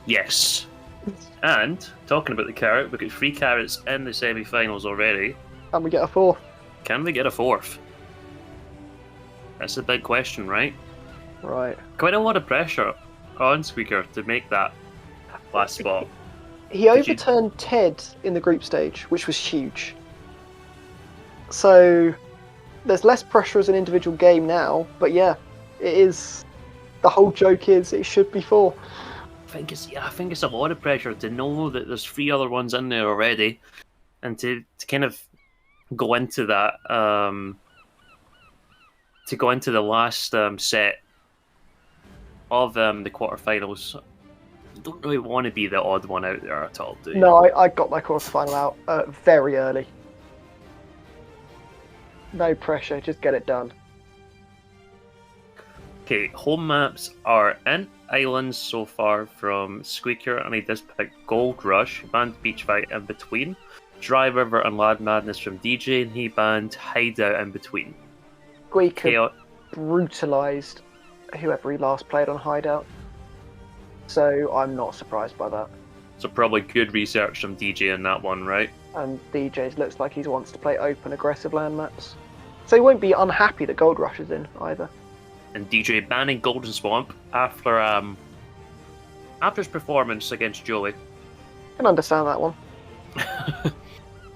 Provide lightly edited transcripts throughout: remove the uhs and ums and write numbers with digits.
Yes. And, talking about the carrot, we've got 3 carrots in the semi-finals already. And we get a 4th. Can we get a 4th? That's a big question, right? Right. Quite a lot of pressure on Squeaker to make that last spot. He overturned Ted in the group stage, which was huge. So there's less pressure as an individual game now, but yeah, it is. The whole joke is it should be 4. I think it's a lot of pressure to know that there's 3 other ones in there already, and to kind of go into that, to go into the last set of the quarterfinals. You don't really want to be the odd one out there at all, do you? No, I got my quarterfinal out very early. No pressure, just get it done. Okay, home maps are in Islands so far from Squeaker, and he does pick Gold Rush, banned Beach Fight in between, Dry River and Lad Madness from DJ, and he banned Hideout in between. Squeaker brutalised whoever he last played on Hideout, so I'm not surprised by that. So probably good research from DJ in that one, right? And DJ looks like he wants to play open, aggressive land maps. So he won't be unhappy that Gold Rush is in, either. And DJ banning Golden Swamp after his performance against Joey. I can understand that one.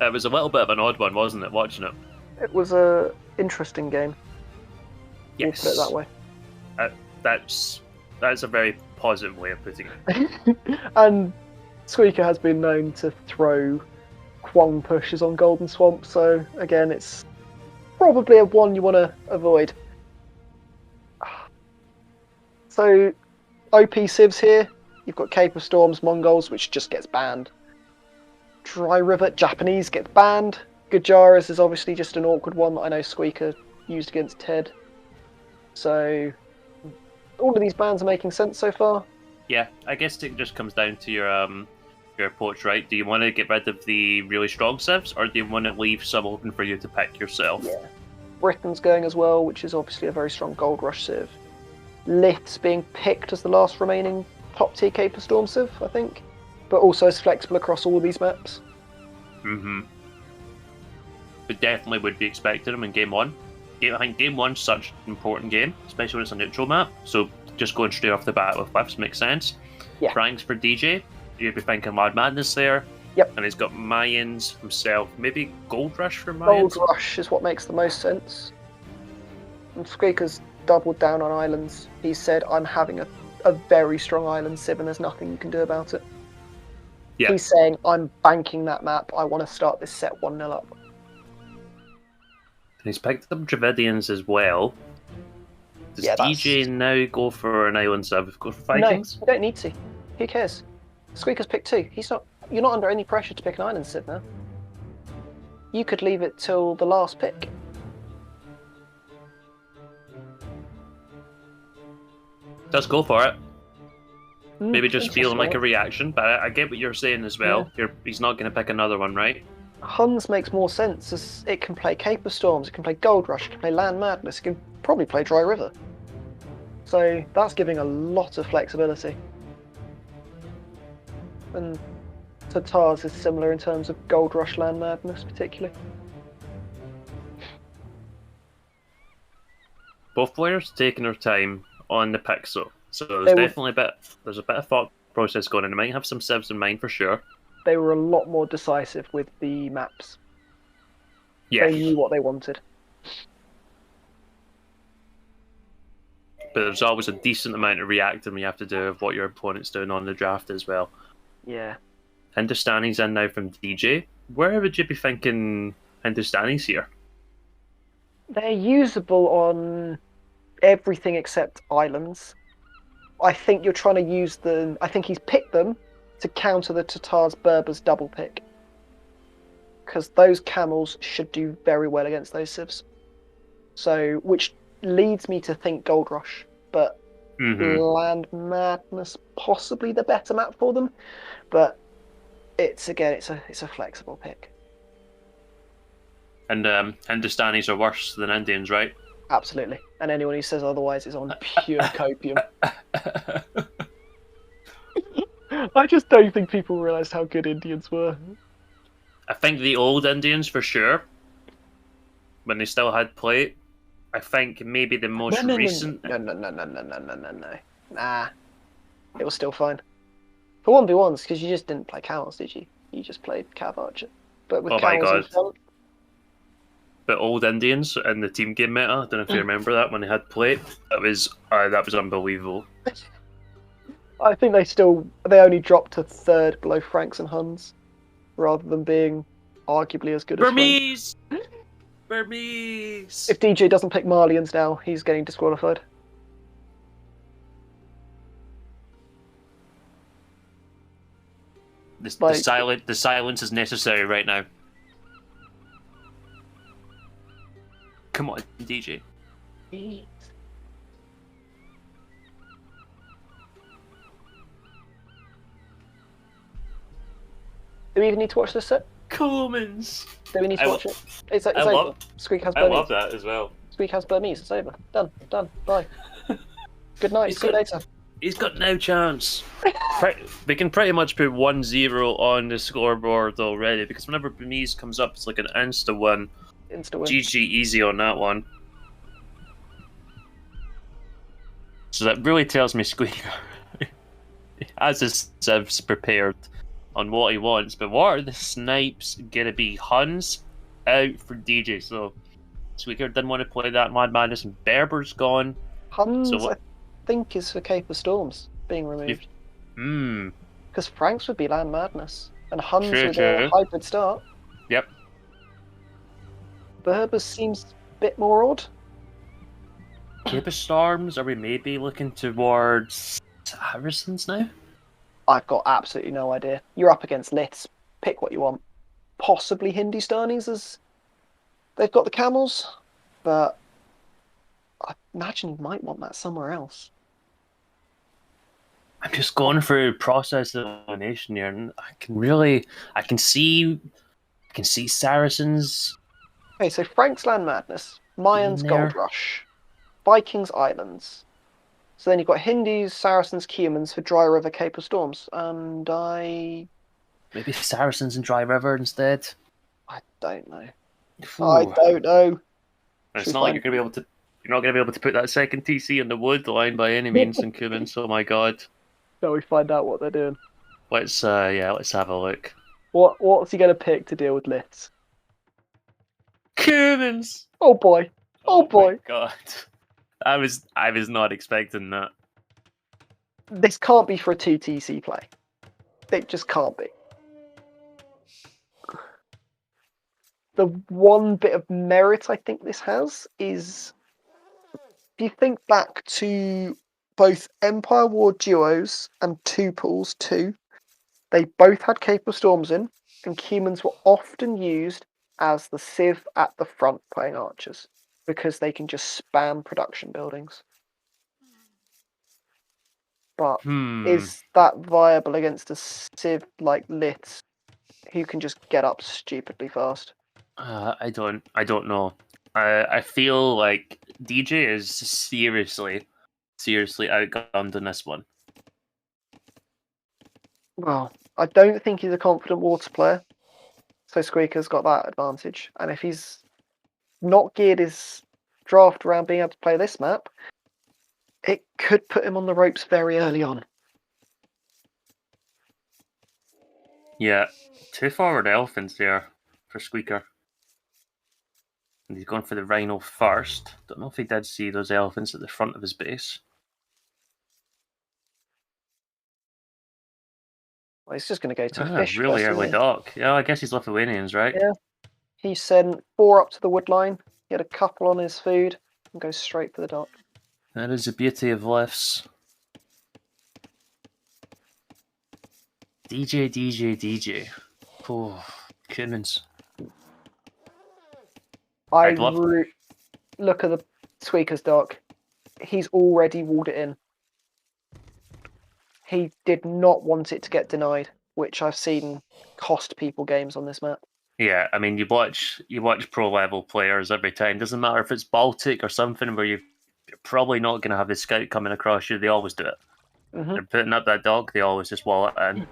It was a little bit of an odd one, wasn't it, watching it? It was a interesting game. Yes. We'll put it that way. That's a very positive way of putting it. And Squeaker has been known to throw Kwong pushes on Golden Swamp, so again, it's probably a one you want to avoid. So, OP civs here. You've got Cape of Storms, Mongols, which just gets banned. Dry River, Japanese gets banned. Gujaras is obviously just an awkward one that I know Squeaker used against Ted. So, all of these bans are making sense so far. Yeah, I guess it just comes down to your approach, right? Do you want to get rid of the really strong civs, or do you want to leave some open for you to pick yourself? Yeah. Britain's going as well, which is obviously a very strong Gold Rush civ. Lith's being picked as the last remaining top tier Cape of Storm civ, I think. But also is flexible across all of these maps. Mm-hmm. But definitely would be expecting him in game 1. I think game 1's such an important game, especially when it's a neutral map, so just going straight off the bat with whiffs makes sense. Yeah. Franks for DJ, you'd be thinking Mad Madness there. Yep. And he's got Mayans himself, maybe Gold Rush for Mayans? Gold Rush is what makes the most sense. And Squeaker's doubled down on islands. He said, I'm having a very strong island civ and there's nothing you can do about it. Yeah. He's saying, I'm banking that map, I want to start this set 1-0 up. And he's picked up Dravidians as well. Does DJ now go for an island civ? Go for Vikings? No, you don't need to. Who cares? Squeaker's picked 2. You're not under any pressure to pick an island civ now. You could leave it till the last pick. Let's go for it. Maybe just feeling like a reaction, but I get what you're saying as well. Yeah. He's not going to pick another one, right? Huns makes more sense, as it can play Cape of Storms, it can play Gold Rush, it can play Land Madness, it can probably play Dry River. So that's giving a lot of flexibility. And Tatars is similar in terms of Gold Rush, Land Madness particularly. Both players taking their time on the picks though. So there's definitely there's a bit of thought process going on. They might have some civs in mind for sure. They were a lot more decisive with the maps. Yeah. They knew what they wanted. But there's always a decent amount of reacting you have to do of what your opponent's doing on the draft as well. Yeah. Hindustani's in now from DJ. Where would you be thinking Hindustani's here? They're usable on everything except islands. I think you're trying to use them. I think he's picked them to counter the Tatars Berbers double pick. Because those camels should do very well against those civs. So, which leads me to think Gold Rush. But Land Madness, possibly the better map for them. But it's a flexible pick. And Hindustanis are worse than Indians, right? Absolutely. And anyone who says otherwise is on pure copium. I just don't think people realised how good Indians were. I think the old Indians for sure, when they still had plate. I think maybe the most recent. No. Nah, it was still fine. For 1v1s, because you just didn't play cows, did you? You just played Cav Archer. But with Oh my cows in god. front. But old Indians in the team game meta, I don't know if you remember that when they had plate. That was unbelievable. I think they only dropped to third below Franks and Huns, rather than being arguably as good as Burmese! Burmese! If DJ doesn't pick Malians now, he's getting disqualified. The silence is necessary right now. Come on, DJ. Do we even need to watch this set? Commons! Do we need to watch it? It's over. Squeak has I Burmese. love that as well. Squeak has Burmese. It's over. Done. Bye. Good night. See you later. He's got no chance. We can pretty much put 1-0 on the scoreboard already, because whenever Burmese comes up, it's like an insta-win. Insta-win. GG easy on that one. So that really tells me Squeaker has his civs prepared on what he wants, but what are the snipes gonna be? Huns out for DJ, so Squeaker didn't want to play that Mad Madness, and Berber's gone. Huns, so I think, is for Cape of Storms being removed. Because Franks would be LAN Madness, and Huns would be a hybrid start. Yep. Berbers seems a bit more odd. Cape of Storms, are we maybe looking towards Saracens now? I've got absolutely no idea. You're up against Liths. Pick what you want. Possibly Hindustanis, as they've got the camels, but I imagine you might want that somewhere else. I'm just going through process of elimination here, and I can see Saracens. Okay, so Frank's LAN Madness, Mayans Gold Rush, Vikings Islands. So then you've got Hindus, Saracens, Cumans for Dry River, Cape of Storms, and maybe Saracens and Dry River instead. I don't know. Ooh. I don't know. It's not like you're not gonna be able to put that second TC on the wood line by any means in Cumans. Oh my god. Shall we find out what they're doing? Let's have a look. What's he gonna pick to deal with Liths? Cumans. Oh boy. Oh boy. My god. I was not expecting that. This can't be for a 2TC play. It just can't be. The one bit of merit I think this has is, if you think back to both Empire War Duos and Two Pools 2, they both had Cape of Storms in, and Cumans were often used as the Civ at the front playing archers, because they can just spam production buildings. But is that viable against a Civ like Liths, who can just get up stupidly fast? I don't know. I feel like DJ is seriously outgunned in this one. Well, I don't think he's a confident water player, so Squeaker's got that advantage. And if he's not geared his draft around being able to play this map, it could put him on the ropes very early on. Yeah, 2 forward elephants there for Squeaker. And he's gone for the Rhino first. Don't know if he did see those elephants at the front of his base. Well, he's just going to go to fish. Really early dock. Yeah, I guess he's Lithuanians, right? Yeah. He sent 4 up to the wood line. He had a couple on his food and goes straight for the dock. That is the beauty of lifts. DJ. Oh, Cumans. Look at the Squeaker's dock. He's already walled it in. He did not want it to get denied, which I've seen cost people games on this map. Yeah, I mean, you watch pro level players every time. Doesn't matter if it's Baltic or something where you're probably not going to have the scout coming across you. They always do it. They're putting up that dog, they always just wall it in.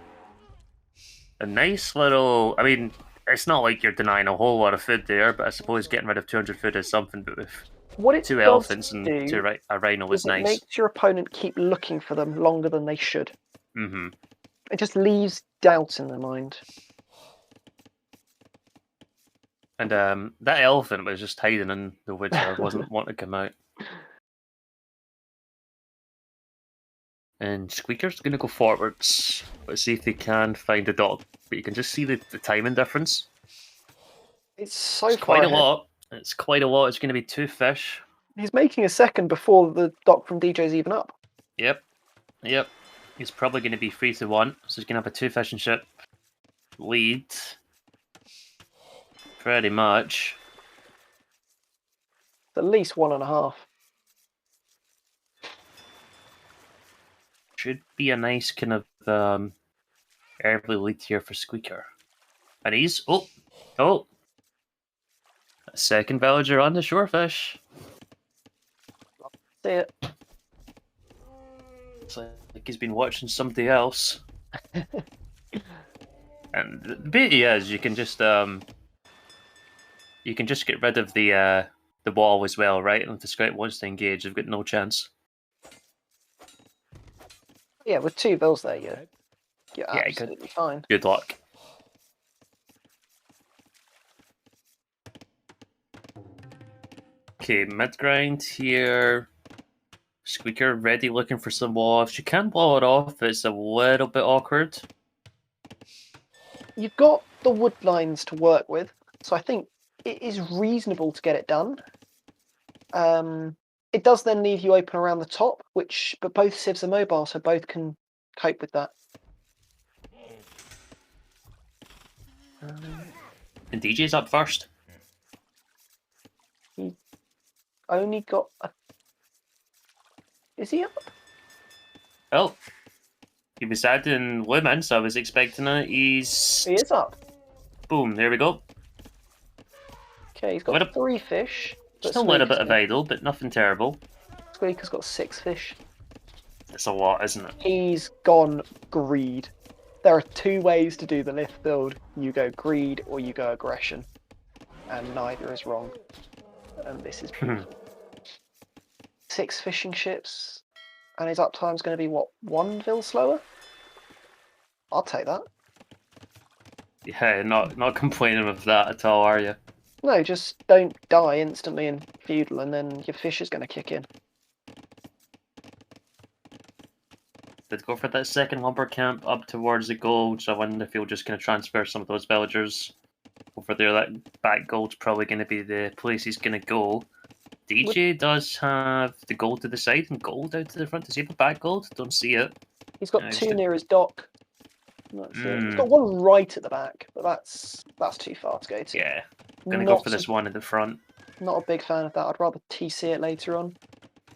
A nice little... I mean, it's not like you're denying a whole lot of food there, but I suppose getting rid of 200 food is something, but with What it 2 does elephants and do a rhino is is it nice. makes your opponent keep looking for them longer than they should. Mm-hmm. It just leaves doubt in their mind. And that elephant was just hiding in the woods there, wasn't wanting to come out. And Squeaker's going to go forwards. Let's see if they can find a dog. But you can just see the timing difference. It's so It's far quite a ahead. lot. It's quite a lot. It's going to be 2 fish. He's making a second before the dock from DJ's even up. Yep. He's probably going to be 3-1. So he's going to have a 2 fishing ship lead. Pretty much. It's at least 1.5. Should be a nice kind of early lead here for Squeaker. And he's... Oh! A second villager on the shorefish. See it. It's like he's been watching somebody else. And the beauty is you can just get rid of the wall as well, right? And if the scout wants to engage, they've got no chance. Yeah, with 2 bills there, you're absolutely fine. Good luck. Okay, mid grind here. Squeaker ready, looking for some wall. If she can blow it off, it's a little bit awkward. You've got the wood lines to work with, so I think it is reasonable to get it done. It does then leave you open around the top, but both sieves are mobile, so both can cope with that. And DJ's up first. He only got a... Is he up? Well, he was adding Lumen, so I was expecting it. He is up. Boom, there we go. Okay, he's got 3 fish. Just a little bit of idle, but nothing terrible. Squeaker's got 6 fish. It's a lot, isn't it? He's gone greed. There are 2 ways to do the lift build. You go greed or you go aggression. And neither is wrong. And this is beautiful. 6 fishing ships. And his uptime's going to be, what, 1 vil slower? I'll take that. Yeah, not complaining with that at all, are you? No, just don't die instantly in feudal and then your fish is going to kick in. Did go for that second lumber camp up towards the gold, so I wonder if he'll just kind of transfer some of those villagers over there. That back gold's probably going to be the place he's going to go. DJ does have the gold to the side and gold out to the front. Does he have a back gold? Don't see it. He's got 2 near his dock. He's got 1 right at the back, but that's too far to go to. Yeah, I'm going to go for this one in the front. Not a big fan of that. I'd rather TC it later on.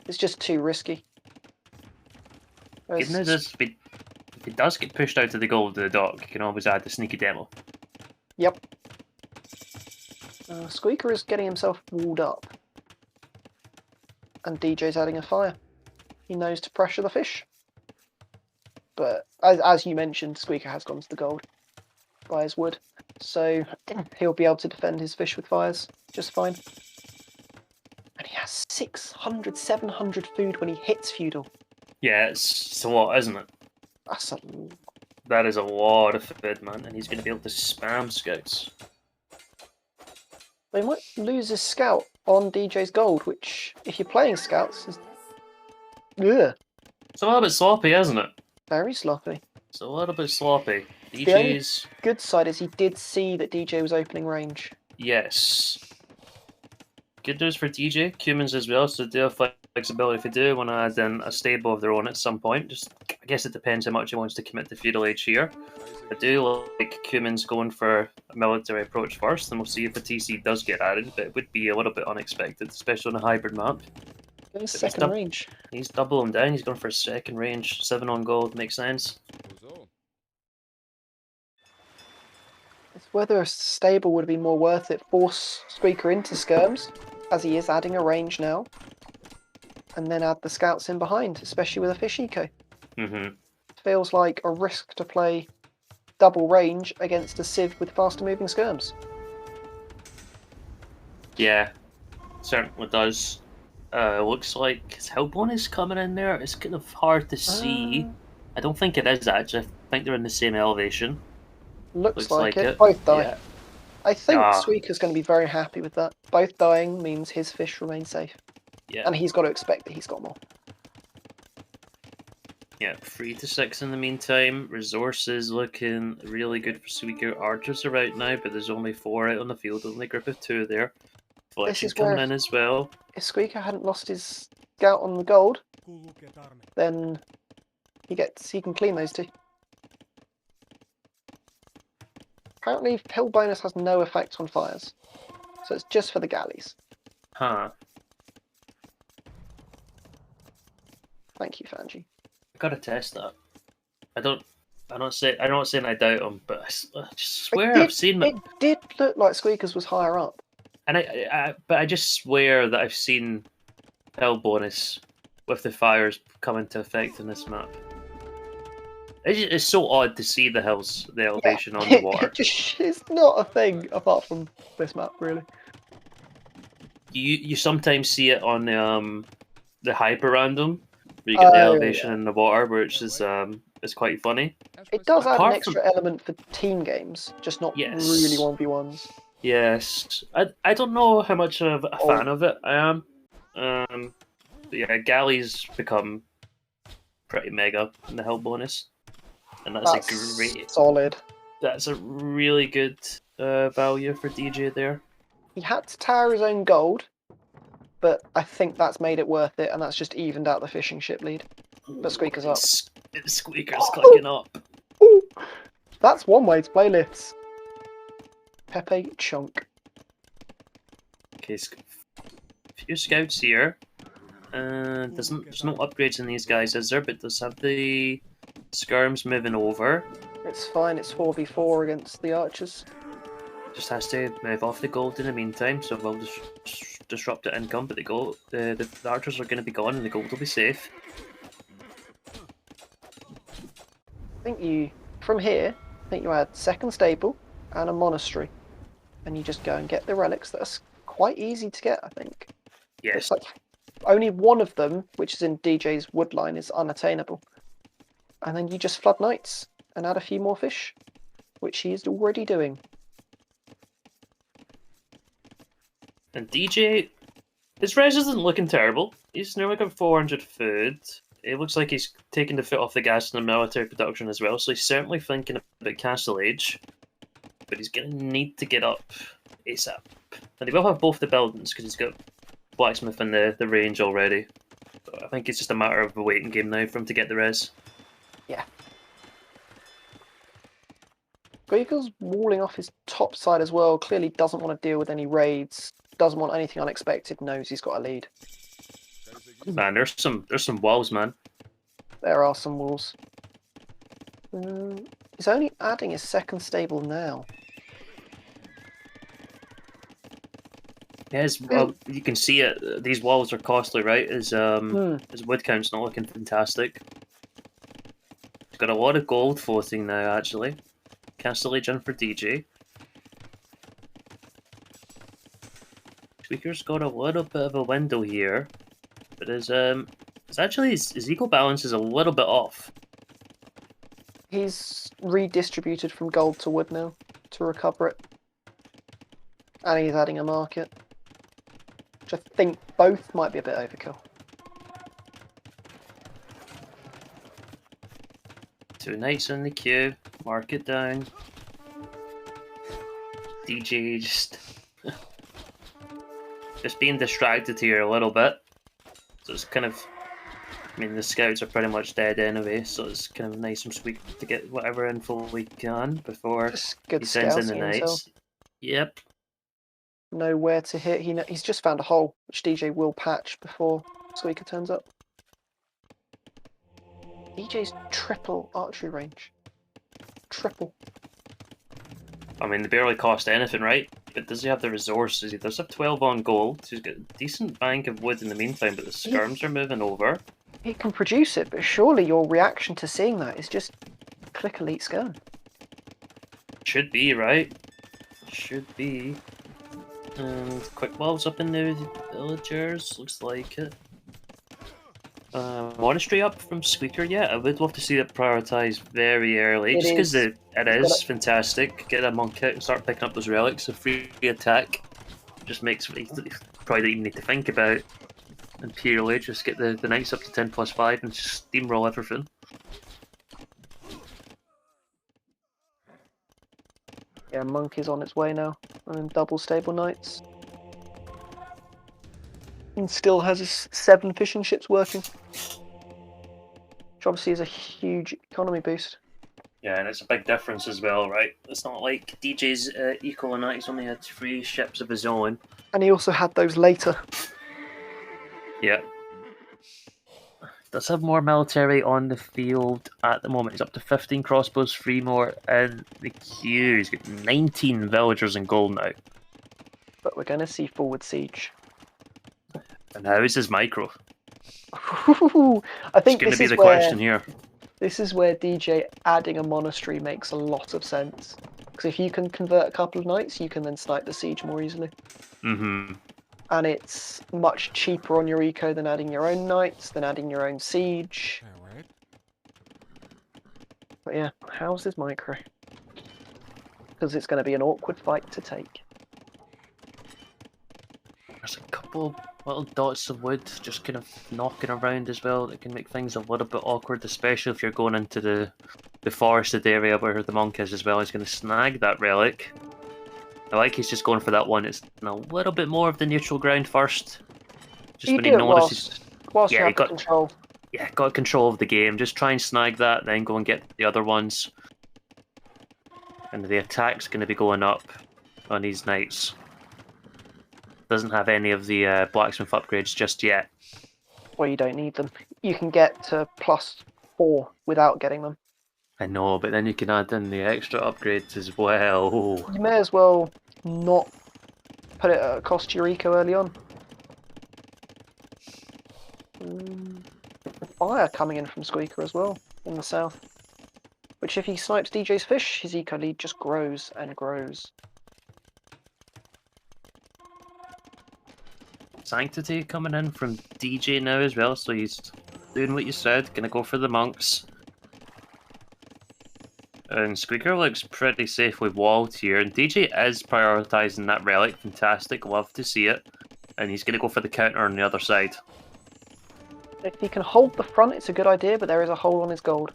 It's just too risky. Good news is, if it does get pushed out to the gold to the dock, you can always add the sneaky demo. Yep. Squeaker is getting himself walled up. And DJ's adding a fire. He knows to pressure the fish. But, as you mentioned, Squeaker has gone to the gold by his wood. So, he'll be able to defend his fish with fires just fine. And he has 600, 700 food when he hits feudal. Yeah, it's a lot, isn't it? That is a lot of food, man, and he's going to be able to spam scouts. They might lose his scout on DJ's gold, which, if you're playing scouts, is... Ugh. It's a little bit sloppy, isn't it? Very sloppy. It's a little bit sloppy. The only good side is he did see that DJ was opening range. Yes. Good news for DJ, humans as well, so they have flexibility if they do want to add in a stable of their own at some point. Just, I guess it depends how much he wants to commit to feudal age here. I do like humans going for a military approach first, and we'll see if the TC does get added, but it would be a little bit unexpected, especially on a hybrid map. Second range. He's doubling down, he's going for a second range, 7 on gold, makes sense. It's whether a stable would be more worth it. Force Squeaker into skirms, as he is adding a range now. And then add the scouts in behind, especially with a fish eco. Mm-hmm. Feels like a risk to play double range against a Civ with faster moving skirms. Yeah, certainly does. Looks like his health bonus coming in there. It's kind of hard to see. I don't think it is actually. I think they're in the same elevation. Looks Looks like like it. it. Both die. Yeah. I think Ah, Suika's going to be very happy with that. Both dying means his fish remain safe. yeah. And he's got to expect that he's got more. Yeah, 3 to 6 in the meantime. Resources looking really good for Suiker. Archers are out now, but there's only 4 out on the field, only a group of 2 there. This Fletching is where coming in as well. if Squeaker hadn't lost his scout on the gold, then he can clean those two. Apparently, hill bonus has no effect on fires, so it's just for the galleys. Huh. Thank you, Fanji. I gotta test that. I'm not saying I doubt him, but I just swear I've seen it. It did look like Squeaker's was higher up. And but I just swear that I've seen hell bonus with the fires come into effect in this map. It's so odd to see the elevation on the water. It's not a thing apart from this map, really. You sometimes see it on the hyper random, where you get the elevation in the water, which is quite funny. It does add an extra element for team games, just not really 1v1s. Yes, I don't know how much of a fan of it I am. But yeah, galleys become pretty mega in the hell bonus, and that's a great solid. That's a really good value for DJ there. He had to tower his own gold, but I think that's made it worth it, and that's just evened out the fishing ship lead. But Squeaker's up. Squeaker's clicking up. That's one way to play lifts. Pepe chunk. Okay, few scouts here. There's no upgrades in these guys, is there? But does have the skirms moving over. It's fine. It's 4v4 against the archers. Just has to move off the gold in the meantime, so we'll disrupt the income. But the archers are going to be gone, and the gold will be safe. I think from here, you add second stable and a monastery, and you just go and get the relics. That's quite easy to get, I think. Yes. It's like only one of them, which is in DJ's wood line, is unattainable. And then you just flood knights and add a few more fish, which he is already doing. And DJ, his res isn't looking terrible. He's nearly got 400 food. It looks like he's taking the foot off the gas in the military production as well, so he's certainly thinking about Castle Age. But he's going to need to get up ASAP. And he will have both the buildings, because he's got Blacksmith in the range already. So I think it's just a matter of a waiting game now for him to get the res. Yeah. Squeaker's walling off his top side as well. Clearly doesn't want to deal with any raids. Doesn't want anything unexpected. Knows he's got a lead. Man, there's some walls, man. There are some walls. He's only adding his second stable now. Yes, well, you can see it. These walls are costly, right? His wood count's not looking fantastic. He's got a lot of gold floating now, actually. Castle Age in for DJ. Tweaker's got a little bit of a window here, but his eco balance is a little bit off. He's redistributed from gold to wood now to recover it, and he's adding a market, which I think both might be a bit overkill. 2 knights in the queue, market down. DJ just being distracted here a little bit. So it's kind of, I mean, the scouts are pretty much dead anyway, so it's kind of nice and sweet to get whatever info we can before he sends in the knights. Yep. Know where to hit. He's just found a hole, which DJ will patch before Squeaker turns up. DJ's triple archery range. Triple. I mean, they barely cost anything, right? But does he have the resources? He does have 12 on gold. So he's got a decent bank of wood in the meantime, but the skirms are moving over. It can produce it, but surely your reaction to seeing that is just click elite scan. Should be, right? Should be. And quick walls up in the villagers, looks like it. Monastery up from Squeaker yet? I would love to see it prioritised very early, just because it is fantastic. Get a monk kit and start picking up those relics. A free attack just makes probably don't even need to think about Imperial Age. Just get the knights up to 10+5 and just steamroll everything. Yeah, monk is on its way now, and then double stable knights. And still has his 7 fishing ships working. Which obviously is a huge economy boost. Yeah, and it's a big difference as well, right? It's not like DJ's Eco and he's only had 3 ships of his own. And he also had those later. Yeah. Does have more military on the field at the moment. He's up to 15 crossbows, 3 more in the queue. He's got 19 villagers in gold now. But we're going to see forward siege. And how is his micro? I think it's going to be the where, question here. This is where DJ adding a monastery makes a lot of sense. Because if you can convert a couple of knights, you can then snipe the siege more easily. Mm-hmm. And it's much cheaper on your eco than adding your own knights, than adding your own siege. Alright. But yeah, how's his micro? Because it's going to be an awkward fight to take. There's a couple little dots of wood just kind of knocking around as well that can make things a little bit awkward, especially if you're going into the forested area where the monk is as well. He's going to snag that relic. I like he's just going for that one. It's a little bit more of the neutral ground first. Just when he notices. Whilst you have control. Yeah, got control of the game. Just try and snag that, then go and get the other ones. And the attack's going to be going up on these knights. Doesn't have any of the blacksmith upgrades just yet. Well, you don't need them. You can get to +4 without getting them. I know, but then you can add in the extra upgrades as well. You may as well not put it at a cost to your eco early on. Fire coming in from Squeaker as well in the south. Which if he snipes DJ's fish, his eco lead just grows and grows. Sanctity coming in from DJ now as well, so he's doing what you said, gonna go for the monks. And Squeaker looks pretty safely walled here, and DJ is prioritising that relic, fantastic, love to see it. And he's gonna go for the counter on the other side. If he can hold the front, it's a good idea, but there is a hole on his gold.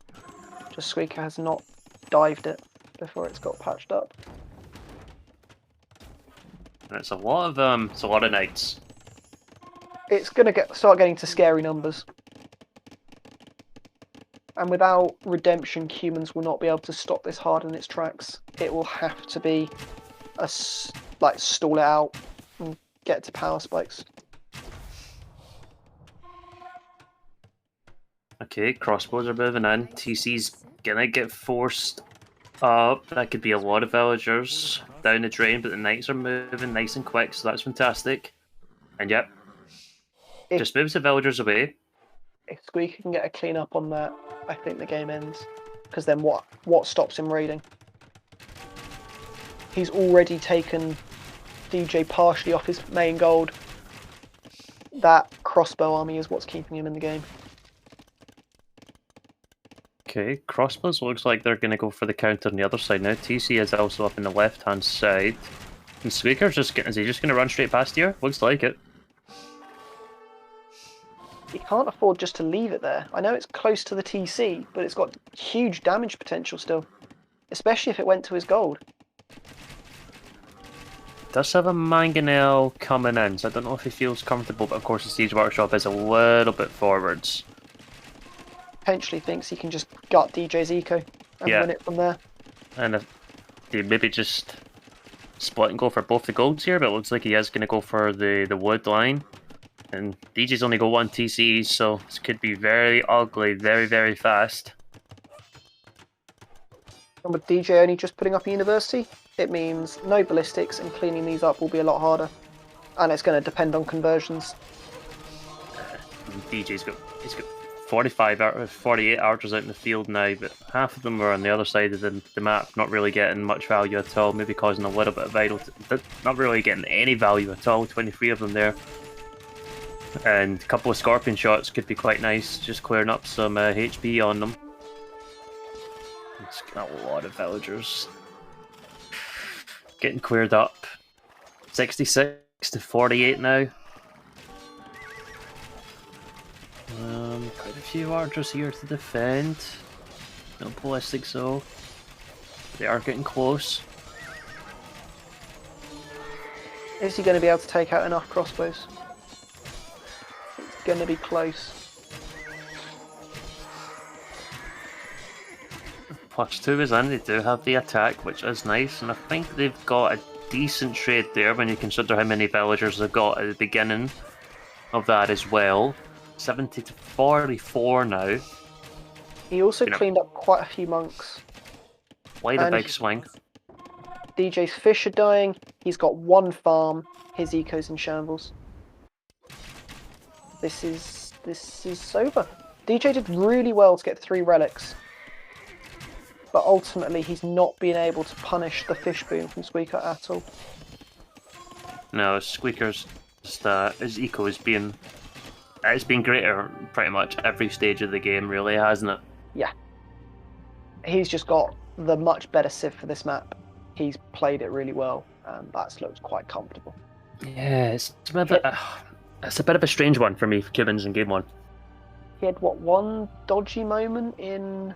Just Squeaker has not dived it before it's got patched up. And it's a lot of knights. It's gonna start getting to scary numbers. And without redemption, humans will not be able to stop this hard in its tracks. It will have to be stall it out and get to power spikes. Okay, crossbows are moving in. TC's gonna get forced up. That could be a lot of villagers down the drain, but the knights are moving nice and quick, so that's fantastic. And yep, just moves the villagers away. If Squeaker can get a clean up on that, I think the game ends. Because then what stops him raiding? He's already taken DJ partially off his main gold. That crossbow army is what's keeping him in the game. Okay, crossbows looks like they're going to go for the counter on the other side now. TC is also up in the left-hand side. And Squeaker's is he just going to run straight past here? Looks like it. He can't afford just to leave it there. I know it's close to the TC, but it's got huge damage potential still. Especially if it went to his gold. Does have a mangonel coming in, so I don't know if he feels comfortable, but of course the Siege Workshop is a little bit forwards. Potentially thinks he can just gut DJ's eco and win it from there. And if he maybe just split and go for both the golds here, but it looks like he is going to go for the wood line. And DJ's only got 1 TC, so this could be very ugly, very, very fast. And with DJ only just putting up a university, it means no ballistics, and cleaning these up will be a lot harder. And it's going to depend on conversions. DJ's got 45 out 48 archers out in the field now, but half of them are on the other side of the map, not really getting much value at all, maybe causing a little bit of idle, not really getting any value at all. 23 of them there. And a couple of scorpion shots could be quite nice, just clearing up some HP on them. It's got a lot of villagers getting cleared up. 66 to 48 now. Quite a few archers here to defend. No ballistics though. They are getting close. Is he going to be able to take out enough crossbows? It's going to be close. +2 is in, they do have the attack, which is nice, and I think they've got a decent trade there when you consider how many villagers they've got at the beginning of that as well. 70 to 44 now. He also cleaned up quite a few monks. Quite a big swing. DJ's fish are dying. He's got one farm. His eco's in shambles. This is over. DJ did really well to get 3 relics, but ultimately he's not been able to punish the fish boom from Squeaker at all. No, Squeaker's just, his eco has been... It's been greater pretty much every stage of the game, really, hasn't it? Yeah. He's just got the much better Civ for this map. He's played it really well, and that's looked quite comfortable. Yeah, it's a bit of a strange one for me, for Cubans in Game 1. He had, what, one dodgy moment in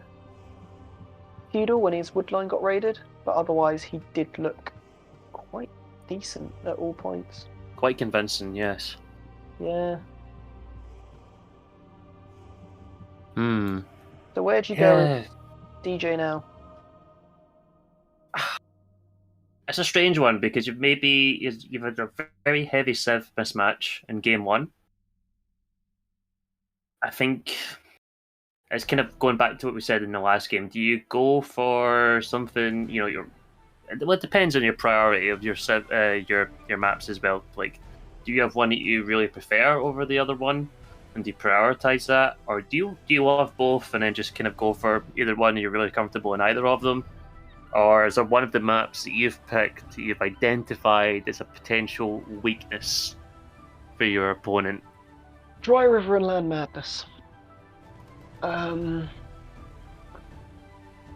Feudal when his woodline got raided, but otherwise he did look quite decent at all points. Quite convincing, yes. Yeah. Hmm. So where'd you go with DJ now? It's a strange one because you've had a very heavy Civ mismatch in Game 1. I think it's kind of going back to what we said in the last game. Do you go for something, well, it depends on your priority of your Civ, your maps as well. Like, do you have one that you really prefer over the other one? And do you prioritize that, or do you love both and then just kind of go for either one and you're really comfortable in either of them? Or is there one of the maps that you've picked that you've identified as a potential weakness for your opponent? Dry River and Land Madness. Do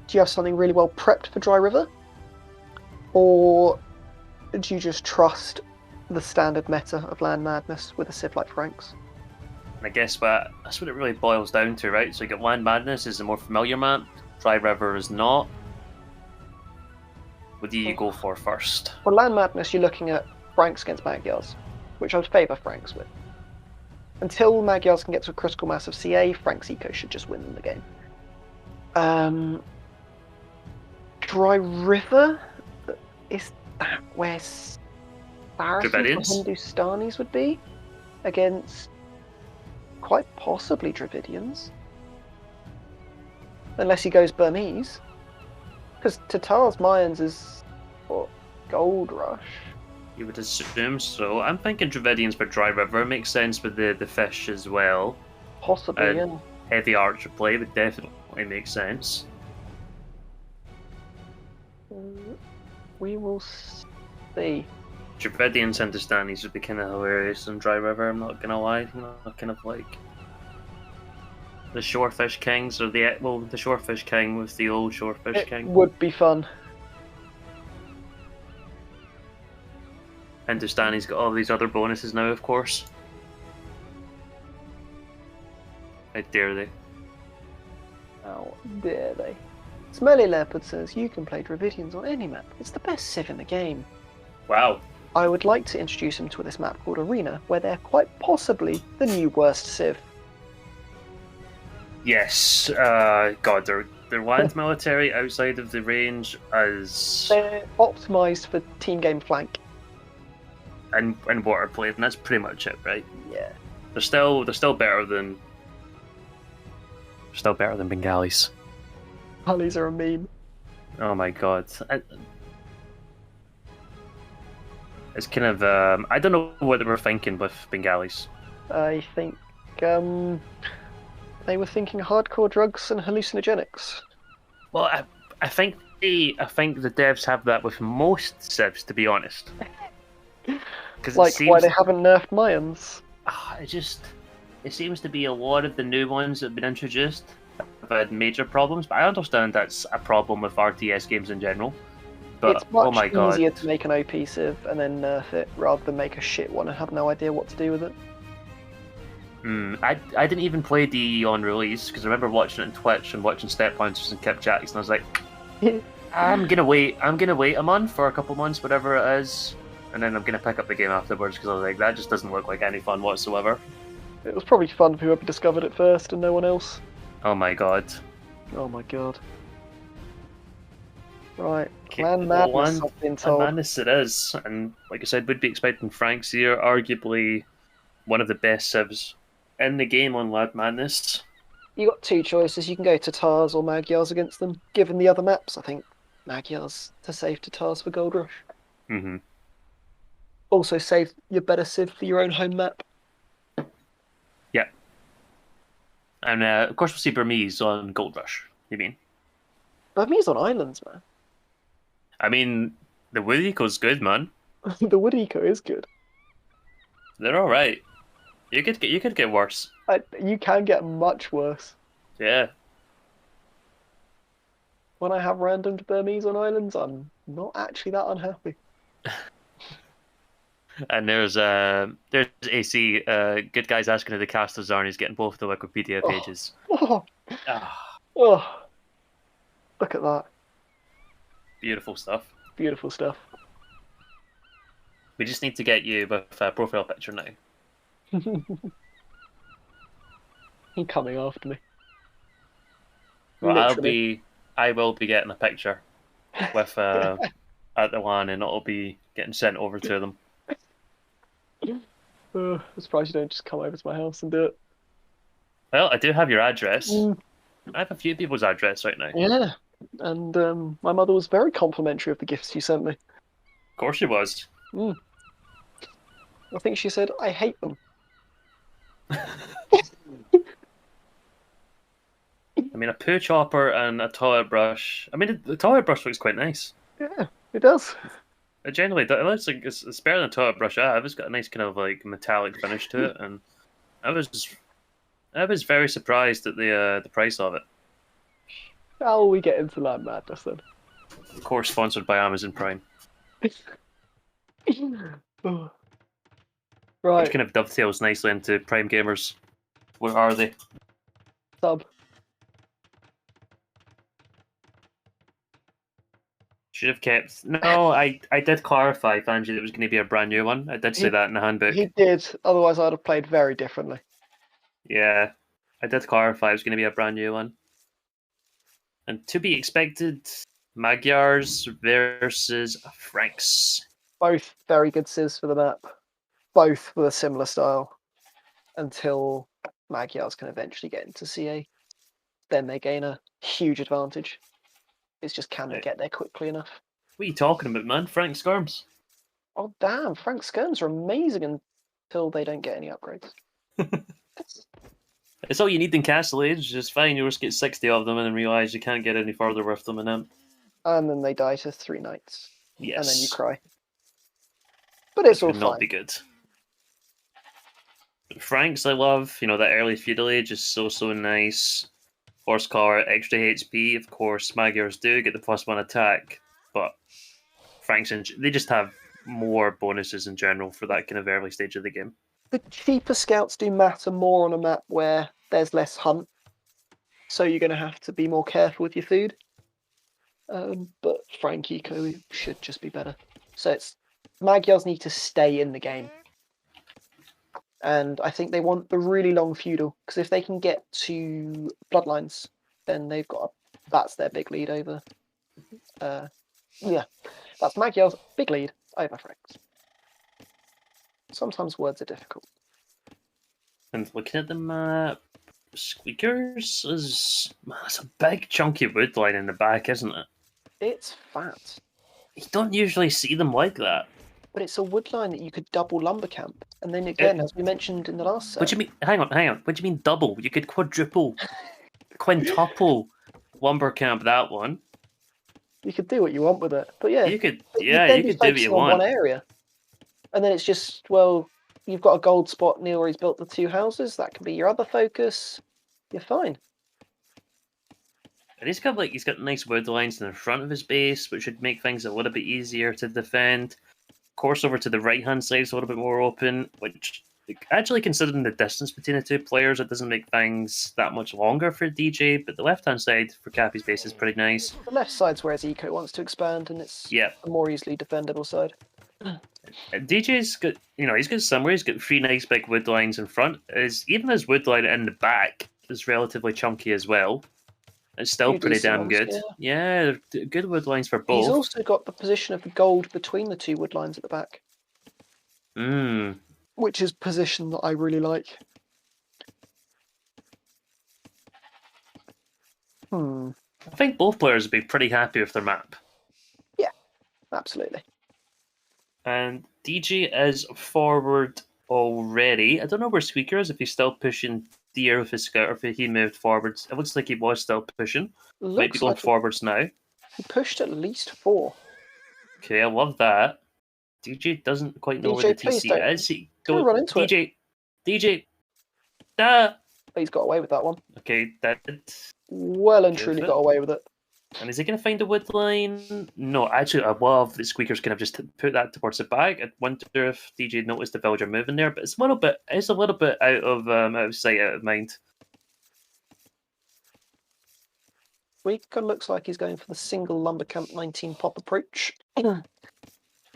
you have something really well prepped for Dry River? Or do you just trust the standard meta of Land Madness with a Civ like Franks? I guess that's what it really boils down to, right? So you got Land Madness is the more familiar map, Dry River is not. What do you go for first? For Land Madness, you're looking at Franks against Magyars, which I would favour Franks with. Until Magyars can get to a critical mass of CA, Franks Eco should just win the game. Dry River? Is that where Saracens or Hindustanis would be? Against quite possibly Dravidians. Unless he goes Burmese. Because Tatars Mayans is, what, Gold Rush? You would assume so. I'm thinking Dravidians for Dry River makes sense with the fish as well. Possibly, yeah. Heavy archer play would definitely make sense. We will see. Dravidians and Hindustanis would be kind of hilarious on Dry River, I'm not gonna lie. Kind of like the Shorefish Kings, or the Shorefish King with the old Shorefish King. It would be fun. Hindustani's got all these other bonuses now, of course. How dare they? How dare they? Smelly Leopard says, you can play Dravidians on any map. It's the best Civ in the game. Wow. I would like to introduce him to this map called Arena, where they're quite possibly the new worst Civ. Yes. God, their land military outside of the range is... They're optimised for team game flank. And water play, and that's pretty much it, right? Yeah. They're still better than... Bengalis. Bengalis are a meme. Oh my god. It's kind of... I don't know what they were thinking with Bengalis. I think... They were thinking hardcore drugs and hallucinogenics. Well, I think I think the devs have that with most civs, to be honest. Because Like why they haven't nerfed Mayans. It seems to be a lot of the new ones that have been introduced have had major problems. But I understand that's a problem with RTS games in general. But It's much oh my god, easier to make an OP civ and then nerf it rather than make a shit one and have no idea what to do with it. I didn't even play DE on release because I remember watching it on Twitch and watching Step Bouncers and Kip Jacks, and I was like, I'm gonna wait a month or a couple months, whatever it is, and then I'm gonna pick up the game afterwards because I was like, that just doesn't look like any fun whatsoever. It was probably fun for whoever discovered it first and no one else. Oh my god. Oh my god. Right, Okay, LAN madness, I've been told. Madness it is, and like I said, would be expecting Frank's here, arguably one of the best civs in the game on Lad Madness. You got two choices. You can go Tatars or Magyars against them. Given the other maps, I think Magyars to save Tatars for Gold Rush. Mm-hmm. Also save your better civ for your own home map. Yeah. And of course we'll see Burmese on Gold Rush, you mean? Burmese on islands, man. I mean, the Wood Eco's good, man. The Wood Eco is good. They're alright. You could get worse. You can get much worse. Yeah. When I have random Burmese on islands, I'm not actually that unhappy. And there's AC, good guys asking who the casters are, and he's getting both the Wikipedia pages. Oh, Ah, oh. Look at that. beautiful stuff. Beautiful stuff. We just need to get you with a profile picture now. He's coming after me. Well, Literally. I will be getting a picture with at the LAN, and it'll be getting sent over to them. I'm surprised you don't just come over to my house and do it. Well, I do have your address. I have a few people's address right now. Yeah, and my mother was very complimentary of the gifts you sent me. Of course she was. I think she said, I hate them. I mean, a poo chopper and a toilet brush. I mean, the toilet brush looks quite nice. Yeah, it does. It generally does. It looks like it's better than a toilet brush I have. It's got a nice kind of like metallic finish to it, and I was very surprised at the price of it. How will we get into LAN madness then? Of course, sponsored by Amazon Prime. Right. Which kind of dovetails nicely into Prime Gamers. Where are they? Sub. Should have kept. No, I did clarify, Fanji, that it was going to be a brand new one. I did say that in the handbook. He did, otherwise I'd have played very differently. Yeah, I did clarify it was going to be a brand new one. And to be expected, Magyars versus Franks. Both very good civs for the map. Both with a similar style. Until Magyars can eventually get into CA. Then they gain a huge advantage. It's just can they get there quickly enough? What are you talking about, man? Frank Skirms. Oh damn, Frank Skirms are amazing until they don't get any upgrades. It's all you need in Castle Age. Just fine, you just get 60 of them and then realise you can't get any further with them, and then they die to 3 knights. Yes. And then you cry. But it's all fine. Not be good. Franks I love, that early feudal age is so nice. Horsecollar, extra HP, of course, Magyars do get the +1 attack, but Franks, they just have more bonuses in general for that kind of early stage of the game. The cheaper scouts do matter more on a map where there's less hunt, so you're going to have to be more careful with your food. But Frank Eco should just be better. So it's Magyars need to stay in the game. And I think they want the really long feudal, because if they can get to Bloodlines, then that's their big lead over. That's Magyar's big lead over Franks. Sometimes words are difficult. And looking at the map, Squeakers that's a big chunky wood line in the back, isn't it? It's fat. You don't usually see them like that. But it's a wood line that you could double lumber camp, and then again, as we mentioned in the last set. What do you mean? Hang on. What do you mean double? You could quadruple, quintuple lumber camp that one. You could do what you want with it, but yeah, You could. you'd Yeah, then you be could do what you focusing on want. one area, and then it's just, well, you've got a gold spot near where he's built the 2 houses. That can be your other focus. You're fine. And he's got nice wood lines in the front of his base, which should make things a little bit easier to defend. Of course, over to the right-hand side is a little bit more open, which, actually, considering the distance between the 2 players, it doesn't make things that much longer for DJ, but the left-hand side for Capy's base is pretty nice. The left side's where his eco wants to expand, and it's a more easily defendable side. DJ's got, he's got somewhere. He's got 3 nice big wood lines in front. Even his wood line in the back is relatively chunky as well. It's still pretty damn good. Yeah, good wood lines for both. He's also got the position of the gold between the 2 wood lines at the back. Which is a position that I really like. I think both players would be pretty happy with their map. Yeah, absolutely. And DJ is forward already. I don't know where Squeaker is, if he's still pushing the air with his scout, or if he moved forwards. It looks like he was still pushing. Might be going forwards now. He pushed at least 4. Okay, I love that. DJ doesn't quite know where the TC is. Don't run into it. DJ. Ah! He's got away with that one. Okay, that. Well and truly got away with it. And is he going to find a wood line? No, actually, I love that Squeaker's kind of just put that towards the bag. I wonder if DJ noticed the villager moving there, but it's a little bit out of sight, out of mind. Squeaker looks like he's going for the single lumber camp 19 pop approach.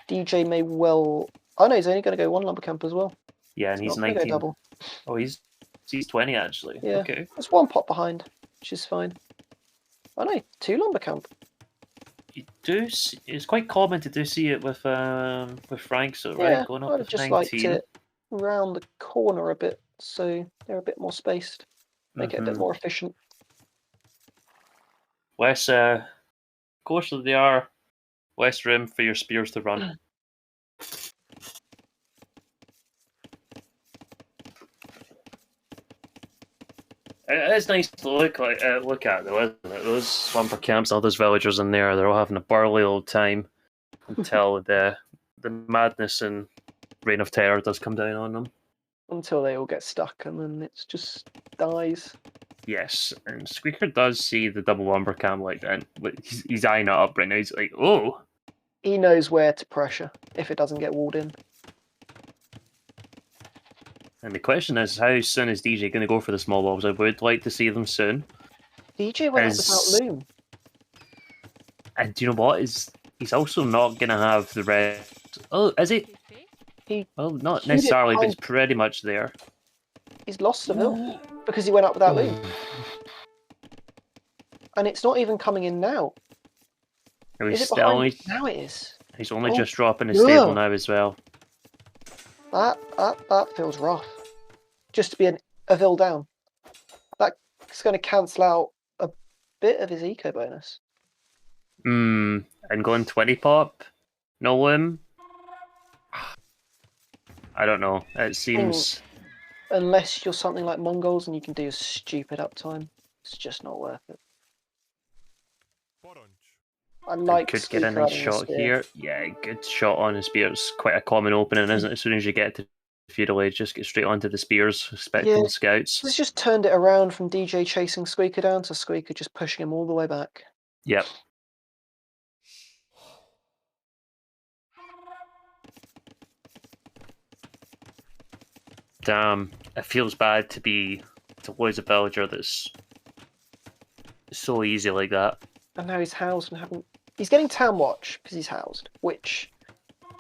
DJ may well. Oh no, he's only going to go 1 lumber camp as well. Yeah, and he's 19. Double. Oh, he's 20 actually. Yeah, okay. There's 1 pop behind, which is fine. Oh no, 2 lumber camp. You do. It's quite common to do see it with Frank. So right, going up I'd with just 19. liked it round the corner a bit, so they're a bit more spaced. Make it a bit more efficient. Less, of course, they are less room for your spears to run. It's nice to look at, though, isn't it? Those lumber camps, all those villagers in there, they're all having a burly old time until the madness and reign of terror does come down on them. Until they all get stuck, and then it just dies. Yes, and Squeaker does see the double lumber camp like that. He's eyeing it up right now. He's like, oh! He knows where to pressure if it doesn't get walled in. And the question is, how soon is DJ going to go for the small walls? I would like to see them soon. DJ went without loom. And do you know what? He's also not going to have the red. Oh, is he? Well, not necessarily, but he's pretty much there. He's lost the mill because he went up without loom. And it's not even coming in now. Now it is. He's only just dropping his stable now as well. That feels rough. Just to be a Vill down. That's going to cancel out a bit of his eco bonus. And going 20 pop? No limb? I don't know. It seems... Unless you're something like Mongols and you can do a stupid uptime, it's just not worth it. I like could get a nice shot here. Yeah, good shot on the spear. It's quite a common opening, isn't it? As soon as you get to feudal age, just get straight onto the spears, expecting the scouts. It's just turned it around from DJ chasing Squeaker down to Squeaker just pushing him all the way back. Yep. Damn, it feels bad to lose a villager that's so easy like that. And now he's housed and he's getting town watch because he's housed, which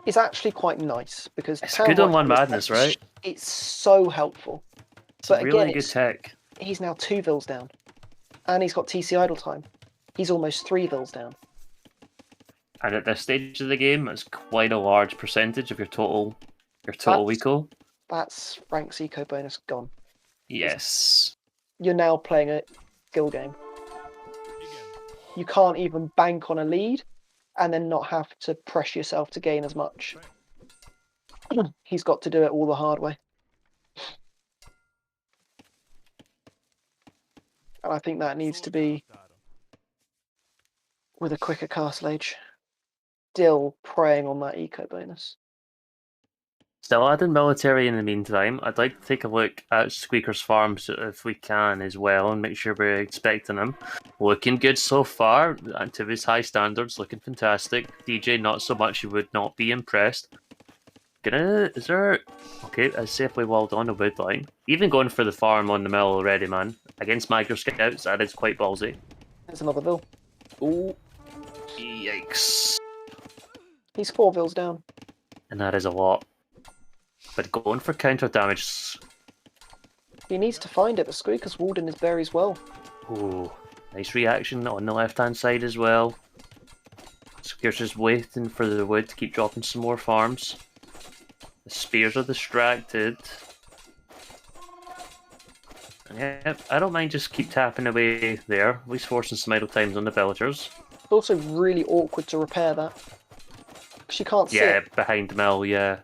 is actually quite nice because it's good on One Madness, right? It's so helpful. It's a really good tech. He's now 2 vills down, and he's got TC idle time. He's almost 3 vills down. And at this stage of the game, it's quite a large percentage of your total eco. That's Frank's eco bonus gone. Yes. You're now playing a skill game. You can't even bank on a lead and then not have to press yourself to gain as much. He's got to do it all the hard way. And I think that needs to be with a quicker castle age. Still preying on that eco bonus. Still adding military in the meantime. I'd like to take a look at Squeaker's farms if we can as well and make sure we're expecting him. Looking good so far, and to his high standards, looking fantastic. DJ not so much, you would not be impressed. Is there... Okay, that's safely walled on the wood line. Even going for the farm on the mill already, man. Against Micro Scouts, that is quite ballsy. There's another Vil. Oh, yikes. He's 4 Vils down. And that is a lot. But going for counter damage. He needs to find it, but Squeaker's walled in his berries well. Ooh, nice reaction on the left-hand side as well. Squeaker's just waiting for the wood to keep dropping some more farms. The spears are distracted. Yeah, I don't mind just keep tapping away there, at least forcing some idle times on the villagers. It's also really awkward to repair that. Because you can't see Yeah, it. behind the mill, yeah.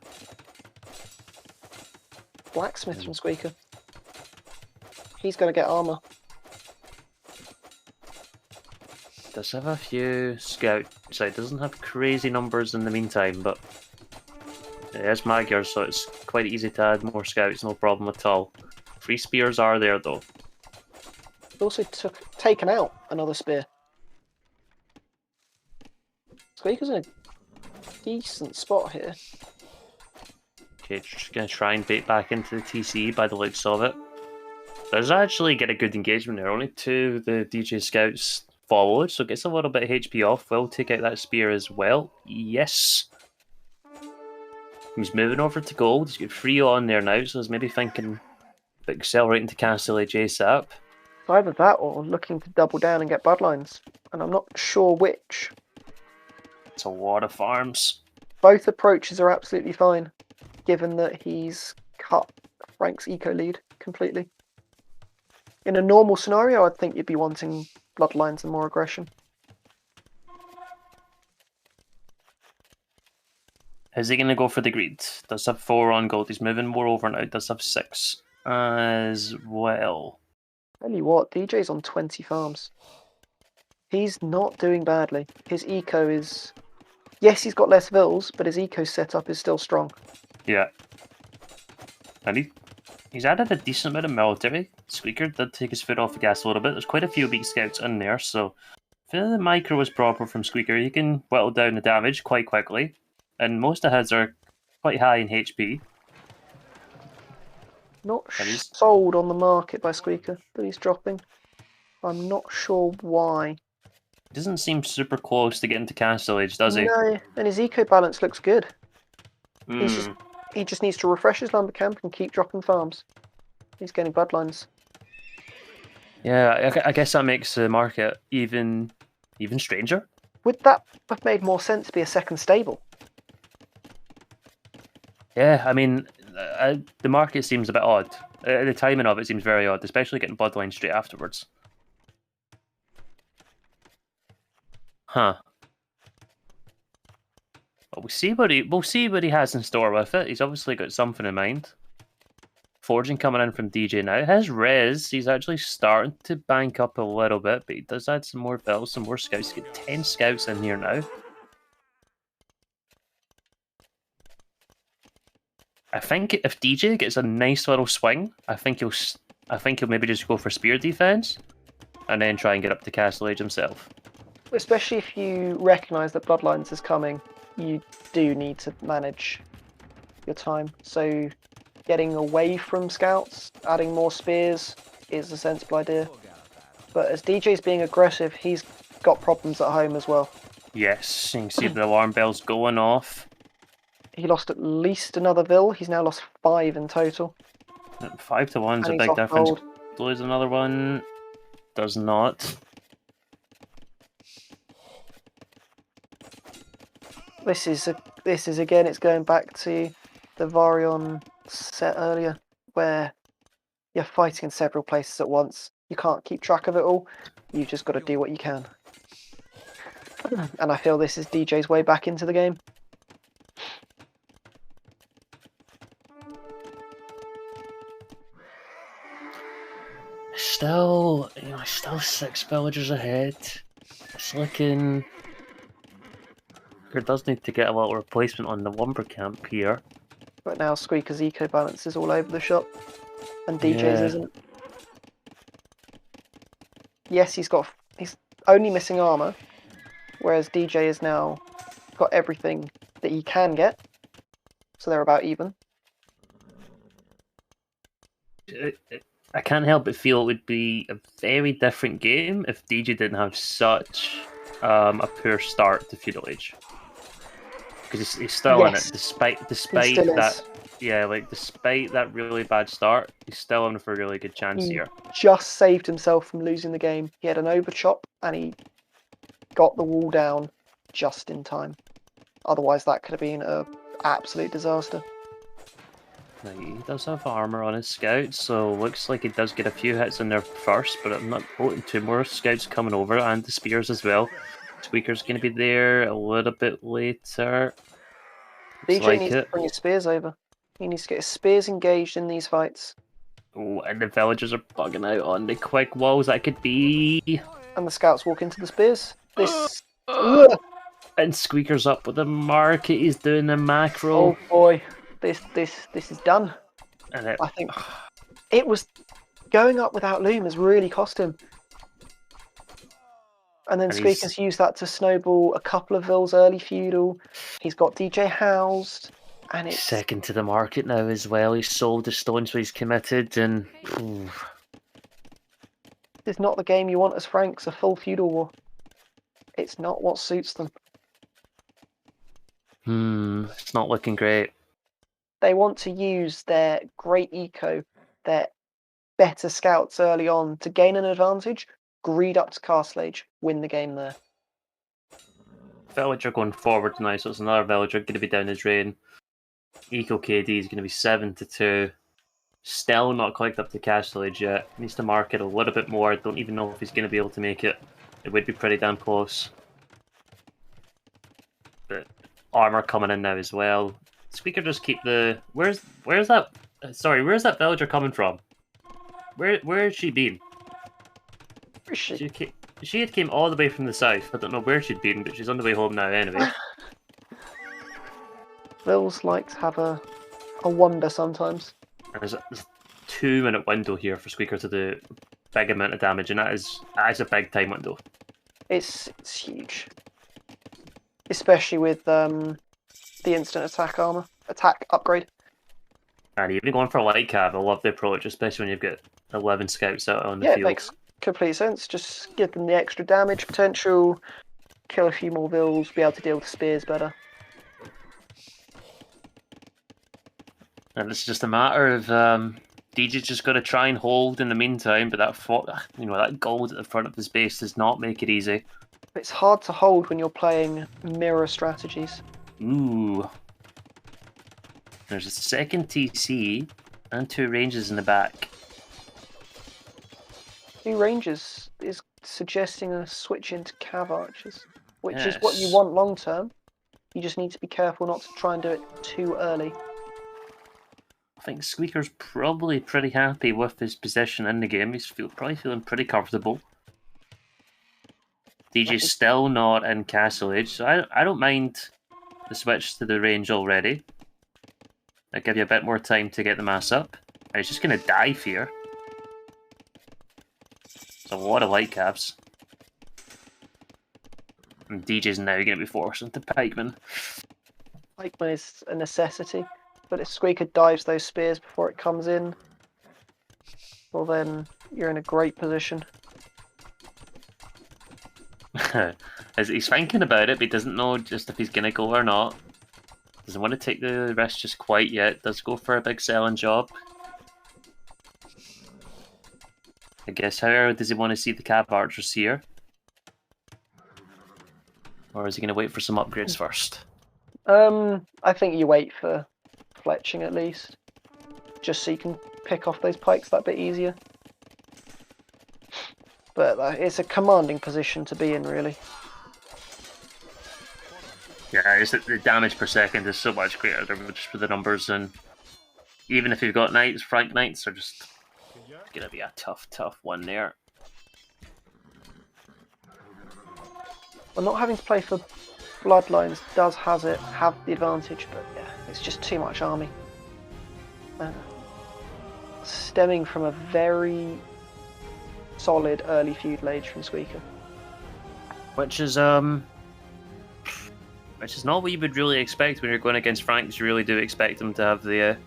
Blacksmith from Squeaker. He's going to get armor. Does have a few scouts. So it doesn't have crazy numbers in the meantime, but it is Magyar, so it's quite easy to add more scouts, no problem at all. 3 spears are there though. He also taken out another spear. Squeaker's in a decent spot here. Okay, just gonna try and bait back into the TC by the looks of it. Does actually get a good engagement there. Only 2 of the DJ scouts followed, so gets a little bit of HP off. Will take out that spear as well. Yes. He's moving over to gold. He's got 3 on there now, so he's maybe thinking about accelerating to Castle Age ASAP. Either that or looking to double down and get bloodlines. And I'm not sure which. It's a lot of farms. Both approaches are absolutely fine, given that he's cut Frank's eco lead completely. In a normal scenario, I'd think you'd be wanting bloodlines and more aggression. Is he going to go for the greed? Does have 4 on gold. He's moving more over now. Does have 6 as well. Tell you what, DJ's on 20 farms. He's not doing badly. His eco is... Yes, he's got less vills, but his eco setup is still strong. Yeah. And he's added a decent amount of military. Squeaker did take his foot off the gas a little bit. There's quite a few weak scouts in there, so if the micro was proper from Squeaker, he can whittle down the damage quite quickly. And most of his are quite high in HP. Not sold on the market by Squeaker that he's dropping. I'm not sure why. Doesn't seem super close to getting to Castle Age, does he? No, and his eco balance looks good. He just needs to refresh his lumber camp and keep dropping farms. He's getting bloodlines. Yeah, I guess that makes the market even stranger. Would that have made more sense to be a second stable? Yeah, I mean, the market seems a bit odd. The timing of it seems very odd, especially getting bloodlines straight afterwards. Huh. Well, we'll see what he has in store with it. He's obviously got something in mind. Forging coming in from DJ now. His res, he's actually starting to bank up a little bit, but he does add some more bills, some more scouts. He's got 10 scouts in here now. I think if DJ gets a nice little swing, I think he'll maybe just go for spear defense, and then try and get up to Castle Age himself. Especially if you recognise that Bloodlines is coming, you do need to manage your time. So getting away from scouts, adding more spears is a sensible idea. But as DJ's being aggressive, he's got problems at home as well. Yes, you can see the alarm bells going off. He lost at least another Vil. He's now lost 5 in total. 5 to 1's a big difference. Lose another one. Does not. This is again, it's going back to the Varion set earlier, where you're fighting in several places at once. You can't keep track of it all. You've just got to do what you can. And I feel this is DJ's way back into the game. still, still 6 villagers ahead. It's looking. There does need to get a little replacement on the lumber camp here. But now Squeaker's eco balance is all over the shop, and DJ's isn't. Yes, he's only missing armor, whereas DJ is now got everything that he can get, so they're about even. I can't help but feel it would be a very different game if DJ didn't have such a poor start to Feudal Age. Because he's still in it, despite that. Yeah, despite that really bad start, he's still in for a really good chance here. Just saved himself from losing the game. He had an overchop and he got the wall down just in time. Otherwise, that could have been an absolute disaster. Now, he does have armor on his scouts, so looks like he does get a few hits in there first, but I'm not voting 2 more scouts coming over and the spears as well. Squeaker's going to be there a little bit later. DJ needs to bring his spears over. He needs to get his spears engaged in these fights. Oh, and the villagers are bugging out on the quick walls. That could be. And the scouts walk into the spears. And Squeaker's up with the market. He's doing the macro. Oh boy, this is done. And I think it was going up without loom has really cost him. And then Squeaker's used that to snowball a couple of vills early feudal. He's got DJ housed. And it's second to the market now as well. He's sold the stone, so he's committed. And it's not the game you want as Franks, a full feudal war. It's not what suits them. It's not looking great. They want to use their great eco, their better scouts early on to gain an advantage, greed up to Castle Age, win the game there. Villager going forward now, so it's another villager going to be down the drain. Eco KD is going to be 7-2. Still not quite up to Castle Age yet. Needs to mark it a little bit more. Don't even know if he's going to be able to make it. It would be pretty damn close. But armor coming in now as well. Squeaker just keep the. Where's that? Sorry, where's that villager coming from? Where has she been? Where is she? She had came all the way from the south. I don't know where she'd been, but she's on the way home now anyway. Vills like to have a wonder sometimes. There's a 2-minute window here for Squeaker to do a big amount of damage, and that is a big time window. It's huge, especially with the instant attack upgrade. And even going for a light cab, I love the approach, especially when you've got 11 scouts out on the field. Yeah, it makes complete sense. Just give them the extra damage potential, kill a few more vills, be able to deal with spears better. And it's just a matter of DJ's just got to try and hold in the meantime, but that gold at the front of his base does not make it easy. It's hard to hold when you're playing mirror strategies. Ooh. There's a second TC and 2 ranges in the back. 2 ranges is suggesting a switch into cav archers, which is what you want long term. You just need to be careful not to try and do it too early. I think Squeaker's probably pretty happy with his position in the game. He's probably feeling pretty comfortable. DJ's still not in Castle Age, so I don't mind the switch to the range already. I'll give you a bit more time to get the mass up. And he's just going to dive here. It's a lot of light caps. And DJ's now going to be forced into Pikeman. Pikeman is a necessity, but if Squeaker dives those spears before it comes in, well then you're in a great position. He's thinking about it, but he doesn't know just if he's going to go or not. Doesn't want to take the risk just quite yet. Does go for a big selling job. I guess, how does he want to see the Cap Archers here? Or is he going to wait for some upgrades first? I think you wait for fletching at least. Just so you can pick off those pikes that bit easier. But it's a commanding position to be in, really. Yeah, it's the damage per second is so much greater just for the numbers, and even if you've got knights, Frank knights are just gonna be a tough one there. Well, not having to play for Bloodlines does have the advantage, but yeah, it's just too much army. Stemming from a very solid early feudal age from Squeaker. Which is not what you would really expect when you're going against Franks. You really do expect them to have the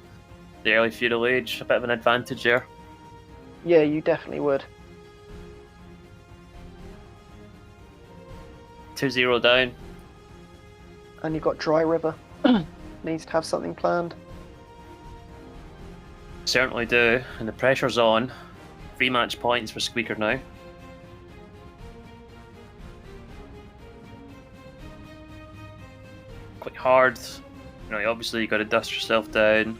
early feudal age, a bit of an advantage there. Yeah, you definitely would. 2-0 down. And you've got Dry River. Needs to have something planned. Certainly do, and the pressure's on. 3 match points for Squeaker now. Quite hard. You know, obviously you got to dust yourself down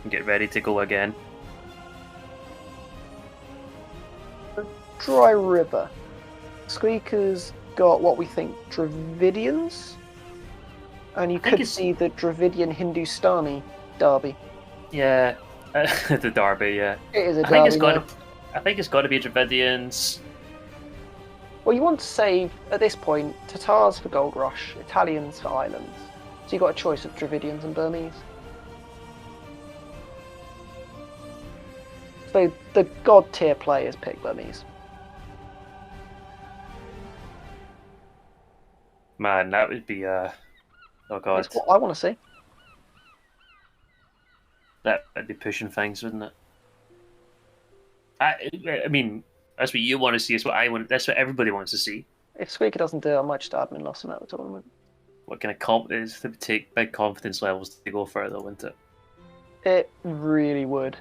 and get ready to go again. Dry River. Squeaker's got what we think Dravidians, and you could see the Dravidian Hindustani derby. Yeah, the derby. Yeah, it is a derby. I think it's got to be Dravidians. Well, you want to save at this point Tatars for Gold Rush, Italians for Islands. So you've got a choice of Dravidians and Burmese. So the god tier players pick Burmese. Man, that would be oh god. It's what I want to see. That would be pushing things, wouldn't it? I mean, that's what you want to see. It's what I want. That's what everybody wants to see. If Squeaker doesn't do it, I might just admin loss him out of the tournament. What kind of confidence? It would take big confidence levels to go further, wouldn't it? It really would.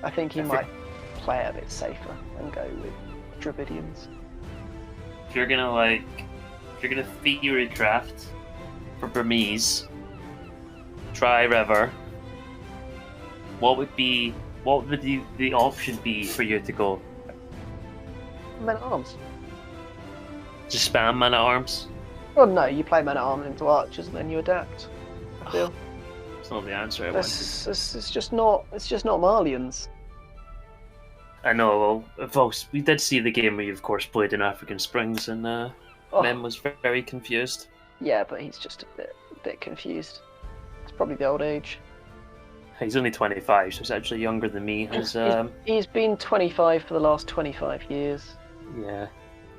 I think he might play a bit safer and go with Dravidians. If you're gonna theory craft for Burmese, Dry River, what would the option be for you to go? Men at Arms. Just spam Man at Arms? Well, no, you play Men at Arms into Archers and then you adapt. I feel. It's not the answer I wanted. It's just not Malians. I know. Well, folks, we did see the game where you, of course, played in African Springs, and Mem was very confused. Yeah, but he's just a bit confused. It's probably the old age. He's only 25, so he's actually younger than me. He's been 25 for the last 25 years. Yeah.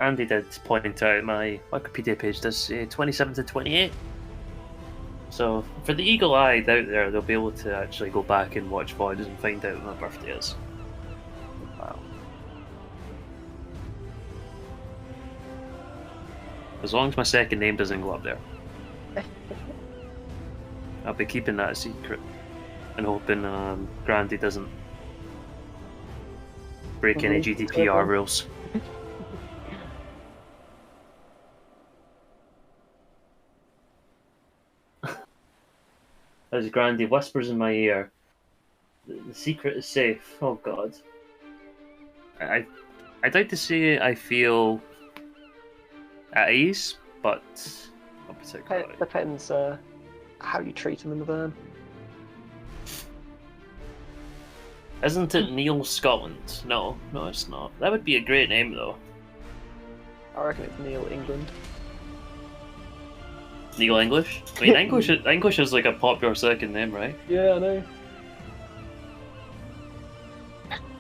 Andy did point out my Wikipedia page does say 27 to 28. So, for the eagle-eyed out there, they'll be able to actually go back and watch VODs and find out when my birthday is. Wow. As long as my second name doesn't go up there. I'll be keeping that a secret. And hoping Grandy doesn't break any GDPR rules. As Grandy whispers in my ear, the secret is safe. Oh god. I'd like to say I feel at ease, but not particularly. It depends how you treat him in the burn. Isn't it Neil Scotland? No, it's not. That would be a great name though. I reckon it's Neil England. Neil English? I mean, English is like a popular second name, right? Yeah, I know.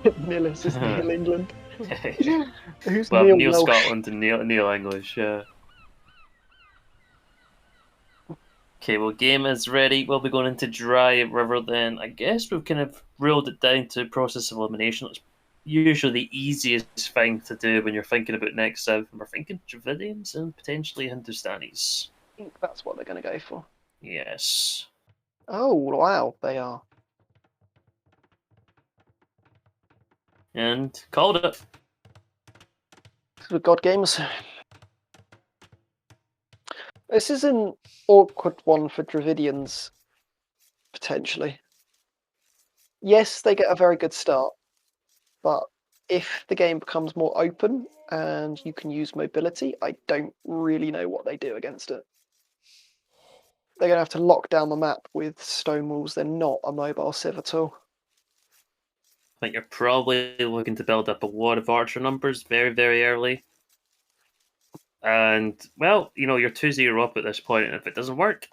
Nillis is Neil England. Who's well, Neil Welsh? Scotland and Neil English, yeah. Okay, well, game is ready. We'll be going into Dry River then. I guess we've kind of ruled it down to process of elimination. It's usually the easiest thing to do when you're thinking about next south. And we're thinking Dravidians and potentially Hindustanis. I think that's what they're going to go for. Yes. Oh, wow, they are. And called it. This is a God Games. This is an awkward one for Dravidians, potentially. Yes, they get a very good start, but if the game becomes more open and you can use mobility, I don't really know what they do against it. They're going to have to lock down the map with stone walls. They're not a mobile civ at all. I think you're probably looking to build up a lot of archer numbers very, very early. And, well, you're 2-0 up at this point, and if it doesn't work,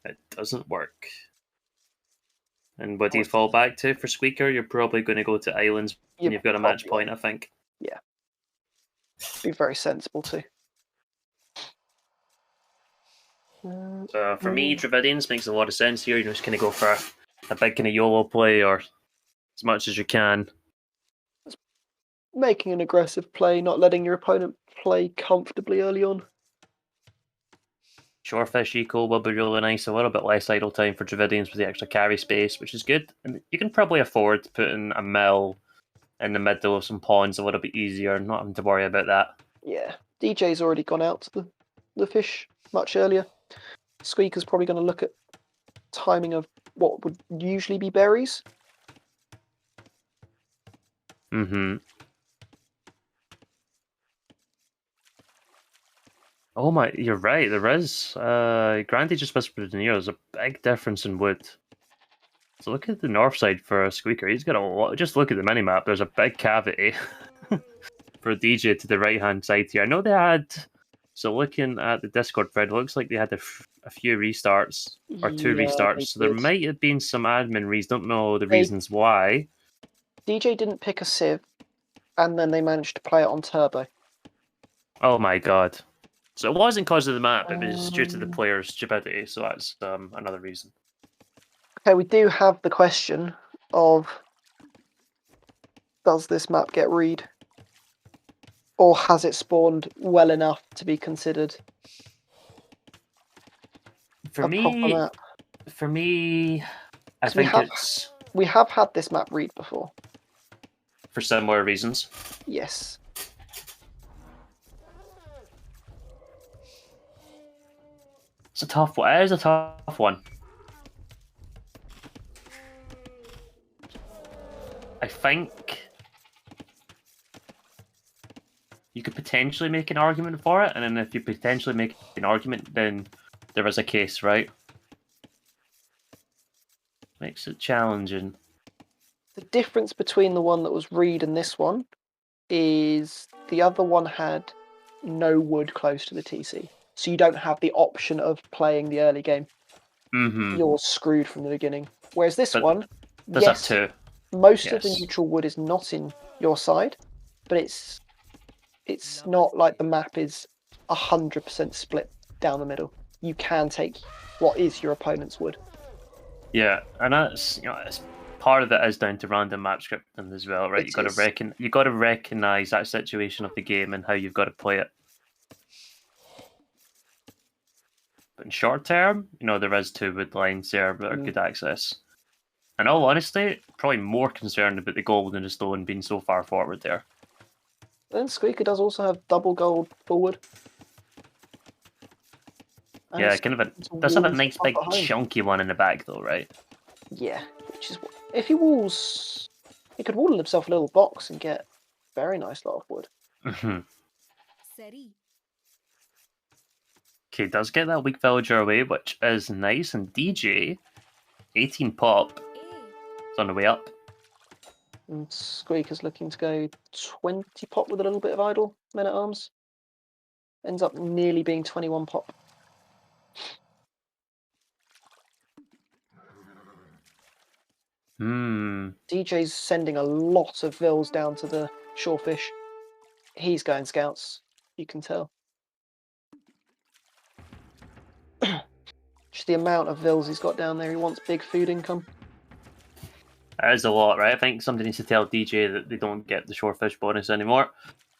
it doesn't work. And what do you fall back to for Squeaker? You're probably going to go to islands when you've got a match point, I think. Yeah. Be very sensible too. So for me, Dravidians makes a lot of sense here. You're just going to go for a big kind of YOLO play, or as much as you can. Making an aggressive play, not letting your opponent play comfortably early on. Shorefish eco will be really nice. A little bit less idle time for Dravidians with the extra carry space, which is good. And you can probably afford putting a mill in the middle of some pawns a little bit easier, not having to worry about that. Yeah, DJ's already gone out to the fish much earlier. Squeaker's probably going to look at timing of what would usually be berries. Mm-hmm. Oh my, you're right, there is. Grandy just whispered in here, there's a big difference in wood. So look at the north side for a Squeaker. He's got a lot. Just look at the minimap. There's a big cavity for DJ to the right-hand side here. I know they had... So looking at the Discord thread, it looks like they had a few restarts, or two restarts. So there might have been some admin reasons. Don't know the reasons why. DJ didn't pick a sieve, and then they managed to play it on turbo. Oh my god. So it wasn't because of the map, it was due to the player's stupidity, so that's another reason. Okay, we do have the question of, does this map get read? Or has it spawned well enough to be considered for me, proper map? For me, I think it's... We have had this map read before. For similar reasons? Yes. It's a tough one. It is a tough one. I think you could potentially make an argument for it, and then if you potentially make an argument, then there is a case, right? Makes it challenging. The difference between the one that was read and this one is the other one had no wood close to the TC. So you don't have the option of playing the early game. Mm-hmm. You're screwed from the beginning. Whereas this one, there's yes, up to. Most of the neutral wood is not in your side, but it's not like the map is 100% split down the middle. You can take what is your opponent's wood. Yeah, and that's it's part of it is down to random map scripting as well, right? You got to recognize that situation of the game and how you've got to play it. But in short term, there is two wood lines there that are good access. In all honesty, probably more concerned about the gold and the stone being so far forward there. Then Squeaker does also have double gold forward. And yeah, does have a nice big chunky one in the back though, right? Yeah, which is if he walls, he could wall himself a little box and get a very nice lot of wood. Mm-hmm. Okay, does get that weak villager away, which is nice, and DJ, 18 pop, it's on the way up. And Squeaker's looking to go 20 pop with a little bit of idle men at arms. Ends up nearly being 21 pop. DJ's sending a lot of vills down to the shorefish. He's going scouts, you can tell. Just the amount of vills he's got down there, he wants big food income. That is a lot, right? I think somebody needs to tell DJ that they don't get the shorefish bonus anymore.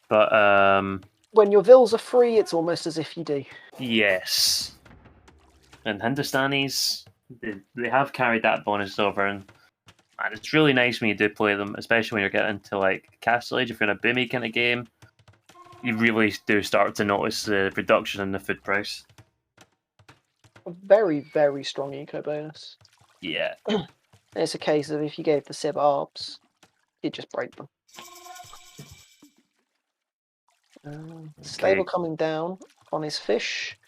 But when your vills are free, it's almost as if you do. Yes. And Hindustanis, they have carried that bonus over, and it's really nice when you do play them, especially when you're getting into like Castle Age. If you're in a boomy kind of game, you really do start to notice the reduction in the food price. A very, very strong eco bonus. Yeah. It's a case of if you gave the Sib arbs, you'd just break them. Stable coming down on his fish.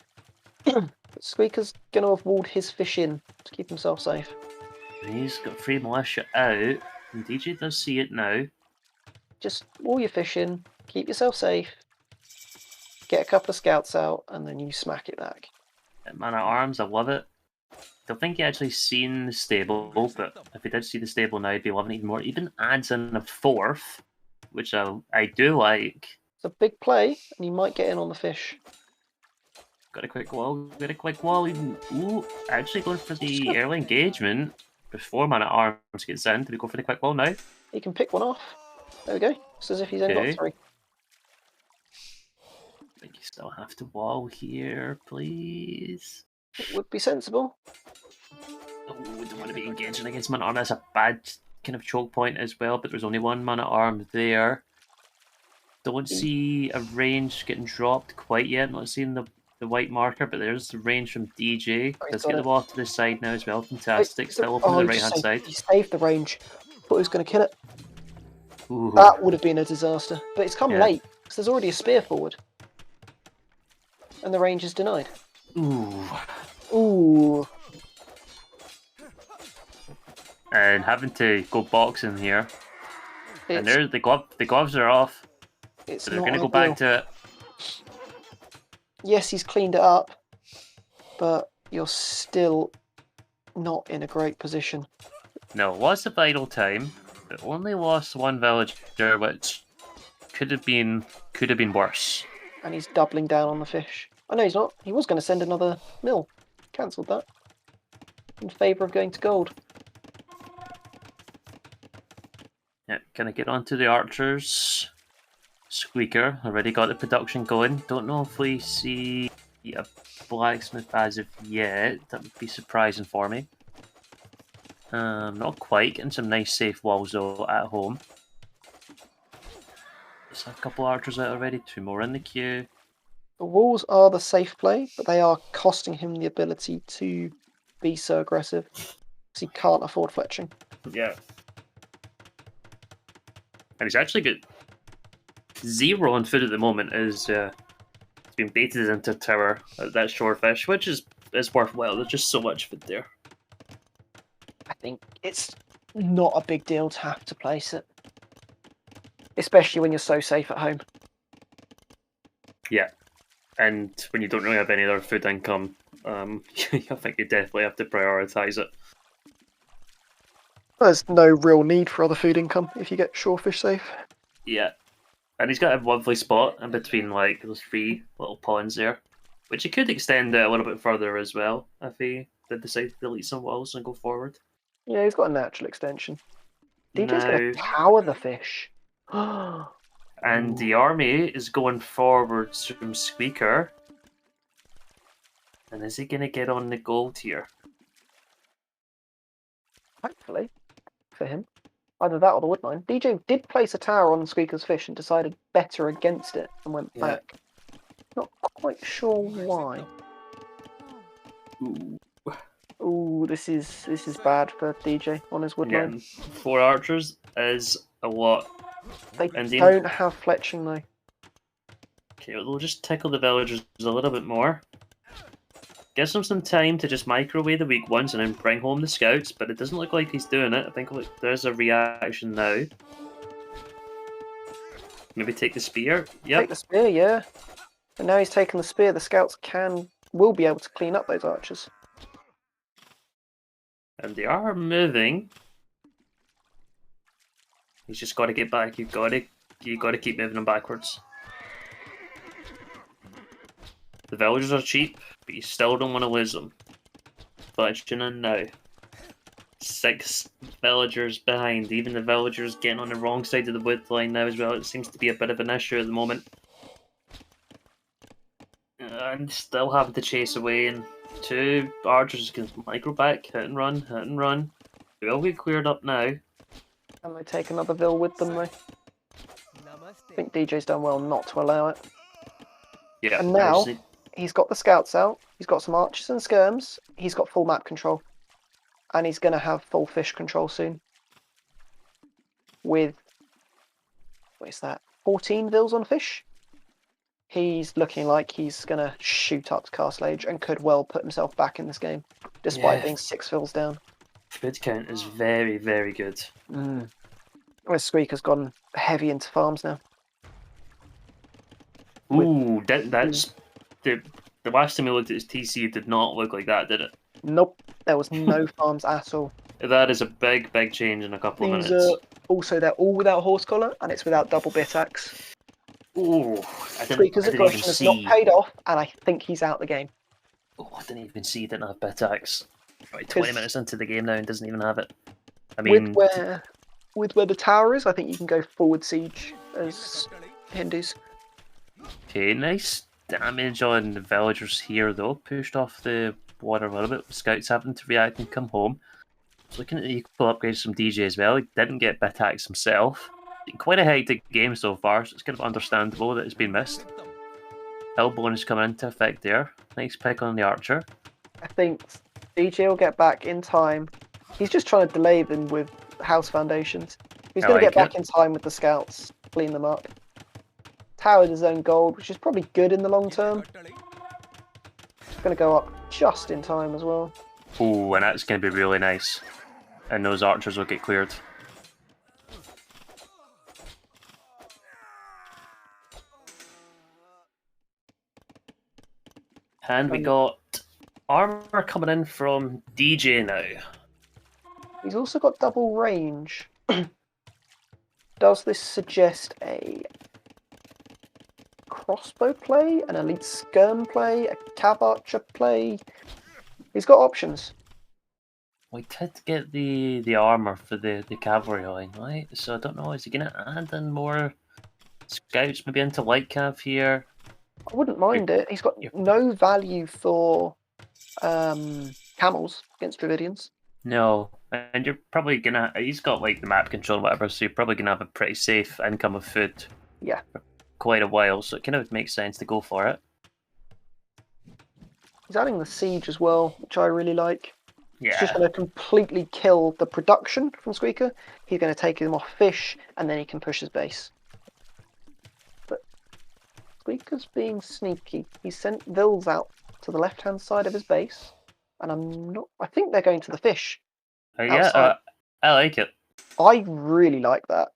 But Squeaker's going to have walled his fish in to keep himself safe. He's got 3 militia out. And DJ does see it now. Just wall your fish in, keep yourself safe, get a couple of scouts out, and then you smack it back. Man at arms, I love it. Don't think he actually seen the stable, but if he did see the stable now, he'd be loving it even more. Even adds in a fourth, which I do like. It's a big play, and you might get in on the fish. Got a quick wall, Even, ooh, actually going for the early engagement before Man at Arms gets in. Do we go for the quick wall now? He can pick one off. There we go. It's as if he's only got 3. I think you still have to wall here, please. It would be sensible. Oh, we don't want to be engaging against Man at Arms. That's a bad kind of choke point as well, but there's only one Man at Arms there. Don't see a range getting dropped quite yet. Not seeing the white marker, but there's the range from DJ. Let's get the ball to the side now as well. Fantastic. Still open the right hand side. He saved the range. Thought he was going to kill it. Ooh. That would have been a disaster. But it's come late, because there's already a spear forward. And the range is denied. Ooh. And having to go boxing here. And there, the gloves are off. So they're going to go back to it. Yes, he's cleaned it up, but you're still not in a great position. No, lost the vital time, but only lost one villager, which could have been worse. And he's doubling down on the fish. Oh no, he's not. He was going to send another mill. Cancelled that. In favour of going to gold. Yeah, can I get onto the archers? Squeaker already got the production going. Don't know if we see a blacksmith as of yet. That would be surprising for me. Not quite. Getting some nice safe walls though at home. There's a couple archers out already. 2 more in the queue. The walls are the safe play, but they are costing him the ability to be so aggressive because he can't afford fletching. Yeah. And he's actually got 0 on food at the moment. He's been baited into tower at that shorefish, which is worthwhile. There's just so much food there. I think it's not a big deal to have to place it. Especially when you're so safe at home. Yeah. And when you don't really have any other food income, I think you definitely have to prioritise it. There's no real need for other food income if you get shorefish safe. Yeah. And he's got a lovely spot in between like those 3 little ponds there, which he could extend a little bit further as well if he did decide to delete some walls and go forward. Yeah, he's got a natural extension. DJ's going to tower the fish. And the army is going forwards from Squeaker. And is he going to get on the gold here? Hopefully, for him. Either that or the wood mine. DJ did place a tower on Squeaker's fish and decided better against it and went back. Not quite sure why. Ooh, this is bad for DJ on his wood mine. 4 archers is a lot. They don't have fletching though. Okay, we'll just tickle the villagers a little bit more. Gives them some time to just microwave the weak ones and then bring home the scouts, but it doesn't look like he's doing it. I think there's a reaction now. Maybe take the spear? Yep. Take the spear, yeah. And now he's taken the spear, the scouts will be able to clean up those archers. And they are moving. He's just got to get back. You got to keep moving them backwards. The villagers are cheap, but you still don't want to lose them. Fletching in now. 6 villagers behind. Even the villagers getting on the wrong side of the wood line now as well. It seems to be a bit of an issue at the moment. And still having to chase away, and 2 archers can micro back, hit and run. They will get cleared up now. And they take another vill with them though. I think DJ's done well not to allow it. Yeah. And now he's got the scouts out, he's got some archers and skirms, he's got full map control. And he's going to have full fish control soon. With, what is that, 14 vills on fish? He's looking like he's going to shoot up to Castle Age and could well put himself back in this game, despite being 6 vills down. Food count is very, very good. Where Squeaker's gone heavy into farms now. Ooh, that's the last time we looked at his TC, it did not look like that, did it? Nope, there was no farms at all. That is a big change in a couple of These minutes. are also, they're all without horse collar, and it's without double bit axe. Ooh, Squeaker's I didn't even aggression has not see. paid off, and I think he's out the game. Oh, I didn't even see he didn't have Bitax. Right, 20 minutes into the game now and doesn't even have it. I mean, with where the tower is, I think you can go forward siege as Hindus. okay, nice damage on the villagers here though. Pushed off the water a little bit. Scouts having to react and come home. So looking at the equal upgrades from DJ as well. He didn't get Bitax himself. Quite a hectic game so far, so it's kind of understandable that it's been missed. Hill bonus coming into effect there. Nice pick on the archer. I think DJ will get back in time. He's just trying to delay them with house foundations. He's going to get back in time with the scouts, clean them up. Towered his own gold, which is probably good in the long term. It's going to go up just in time as well. Ooh, and that's going to be really nice. And those archers will get cleared. And we got armor coming in from DJ now. He's also got double range. Does this suggest a crossbow play, an elite skirm play, a cab archer play? He's got options. We could get the armor for the cavalry line, right? So I don't know, is he going to add in more scouts maybe into light cav here? I wouldn't mind it. He's got no value for camels against Dravidians. No, and you're probably gonna. He's got like the map control or whatever, so you're probably gonna have a pretty safe income of food. Yeah. For quite a while, so it kind of makes sense to go for it. He's adding the siege as well, which I really like. Yeah. He's just going to completely kill the production from Squeaker. He's going to take him off fish, and then he can push his base. But Squeaker's being sneaky. He sent Vils out to the left-hand side of his base, and I think they're going to the fish. Yeah, I like it. I really like that.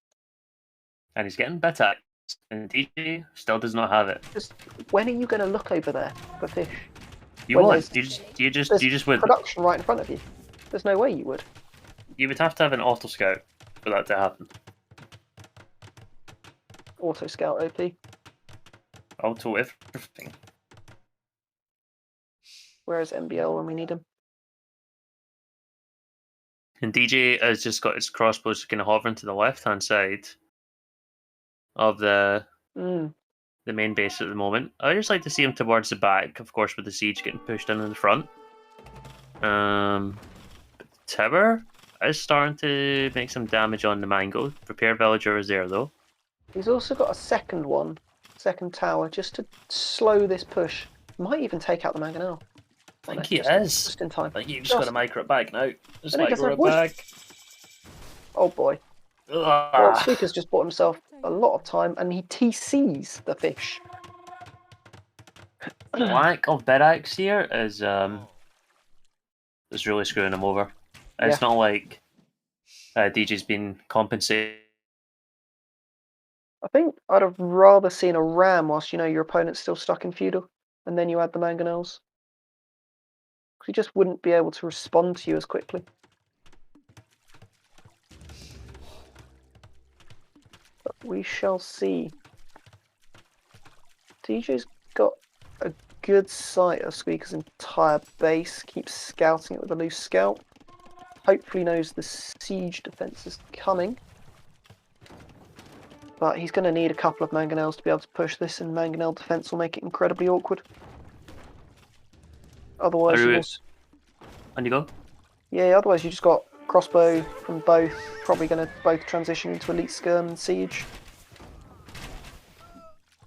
And he's getting better, and DJ still does not have it. Just when are you going to look over there for fish? You won't. You just would. Production right in front of you. There's no way you would. You would have to have an auto scout for that to happen. Auto scout OP. Auto everything. Where is MBL when we need him? And DJ has just got his crossbows kind of hovering to the left-hand side of the main base at the moment. I just like to see him towards the back, of course, with the siege getting pushed in the front. Tower is starting to make some damage on the mango. Repair villager is there though. He's also got a second tower, just to slow this push. Might even take out the mangonel. I think he is. Just in time. I think you've just got to micro it back now. Just Then he micro it gets back. Oh boy. Well, Squeaker's just bought himself a lot of time, and he TCs the fish. Lack of Birax here is really screwing him over. It's not like DJ's been compensated. I think I'd have rather seen a ram whilst your opponent's still stuck in feudal, and then you add the mangonels. Because he just wouldn't be able to respond to you as quickly. But we shall see. DJ's got a good sight of Squeaker's entire base, keeps scouting it with a loose scout. Hopefully knows the siege defense is coming. But he's going to need a couple of mangonels to be able to push this, and mangonel defense will make it incredibly awkward. Otherwise, On you go. Yeah, otherwise you just got crossbow from both. Probably going to both transition into elite skirm and siege.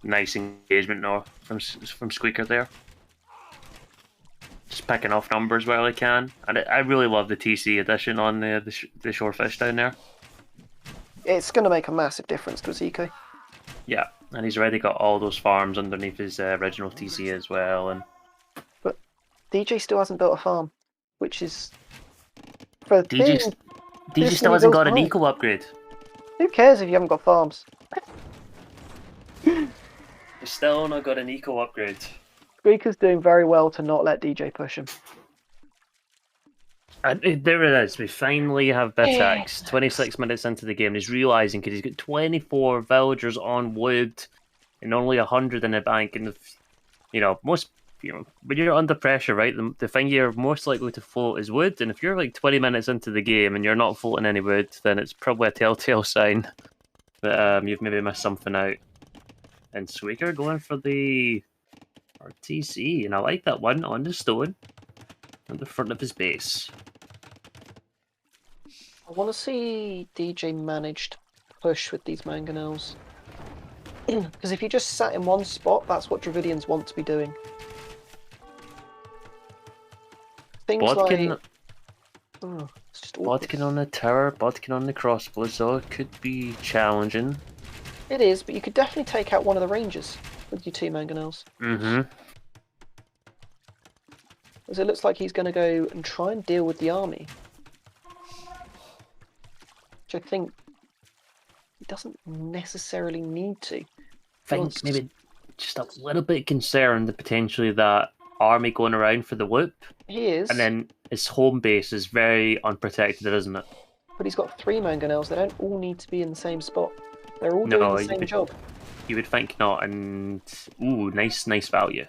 Nice engagement now from Squeaker there. Just picking off numbers where he can, and I really love the TC addition on the shorefish down there. It's going to make a massive difference to his eco. Yeah, and he's already got all those farms underneath his original TC as well. But DJ still hasn't built a farm, which is... DJ still hasn't got an eco upgrade. Who cares if you haven't got farms? Still not got an eco upgrade. Squeaker's doing very well to not let DJ push him. And there it is. We finally have Bitax. 26 minutes into the game, he's realizing because he's got 24 villagers on wood and only 100 in the bank. And when you're under pressure, right, the thing you're most likely to float is wood. And if you're like 20 minutes into the game and you're not floating any wood, then it's probably a telltale sign that you've maybe missed something out. And Squeaker going for the RTC, and I like that one on the stone at the front of his base. I want to see DJ manage to push with these mangonels. Because if you just sat in one spot, that's what Dravidians want to be doing. Things Bodkin, like... Oh, it's just Bodkin on the tower, Bodkin on the crossbow, so it could be challenging. It is, but you could definitely take out one of the rangers with your 2 mangonels. Mm-hmm. Because it looks like he's going to go and try and deal with the army. Which I think he doesn't necessarily need to. I think maybe just a little bit concerned that potentially that army going around for the loop. He is. And then his home base is very unprotected, isn't it? But he's got 3 mangonels. They don't all need to be in the same spot. They're all doing the same job. You would think not, and ooh, nice value.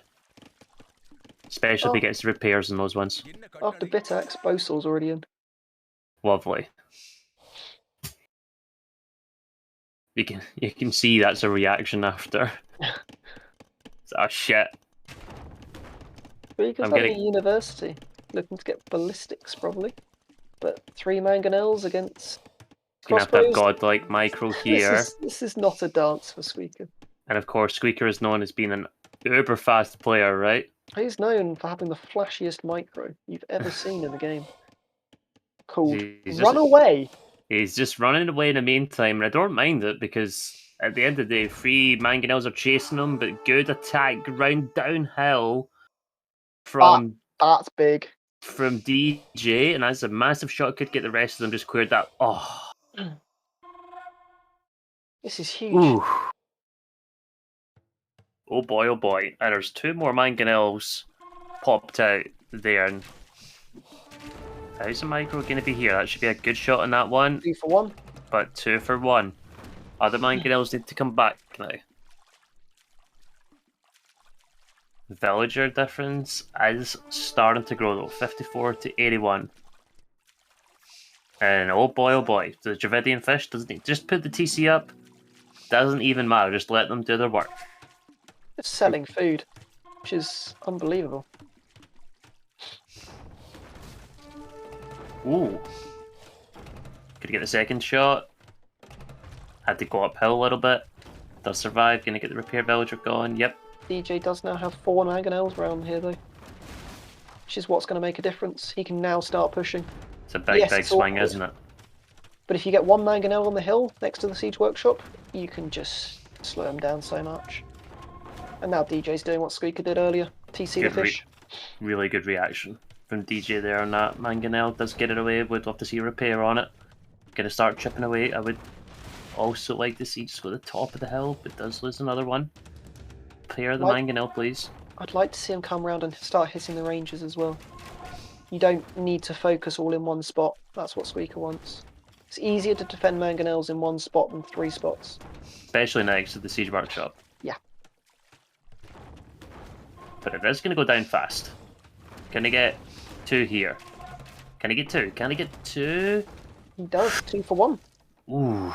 Especially if he gets the repairs in those ones. After Bitax, Bosal's already in. Lovely. You can see that's a reaction after. Oh shit. Squeaker's at a university, looking to get ballistics probably. But 3 mangonels against Gonna have that godlike micro here. This is not a dance for Squeaker. And of course, Squeaker is known as being an uber fast player, right? He's known for having the flashiest micro you've ever seen in the game. Called Run Away. He's just running away in the meantime, and I don't mind it because at the end of the day, 3 mangonels are chasing him, but good attack ground downhill from that's big. From DJ, and that's a massive shot. Could get the rest of them just cleared that. Oh. This is huge. Ooh. Oh boy, oh boy. And there's 2 more mangonels popped out there. And how's the micro going to be here? That should be a good shot on that one. 2 for 1. But 2 for 1. Other mangonels need to come back now. Villager difference is starting to grow though. 54 to 81. And oh boy, the Dravidian fish doesn't just put the TC up. Doesn't even matter. Just let them do their work. It's selling food, which is unbelievable. Ooh. Could get the second shot. Had to go uphill a little bit. Does survive. Gonna get the repair villager going. Yep. DJ does now have 4 mangonels around here though, which is what's going to make a difference. He can now start pushing. It's a big swing, isn't it? But if you get 1 mangonel on the hill next to the siege workshop, you can just slow him down so much. And now DJ's doing what Squeaker did earlier. TC the fish. Really good reaction from DJ there on that. Mangonel does get it away. Would love to see a repair on it. Gonna start chipping away. I would also like to see just go to the top of the hill, but does lose another one. Repair the mangonel, please. I'd like to see him come around and start hitting the rangers as well. You don't need to focus all in one spot. That's what Squeaker wants. It's easier to defend mangonels in one spot than 3 spots. Especially next to the siege workshop. Yeah. But it is going to go down fast. Can I get 2 here? Can I get 2? Can I get 2? He does. 2 for 1. Ooh.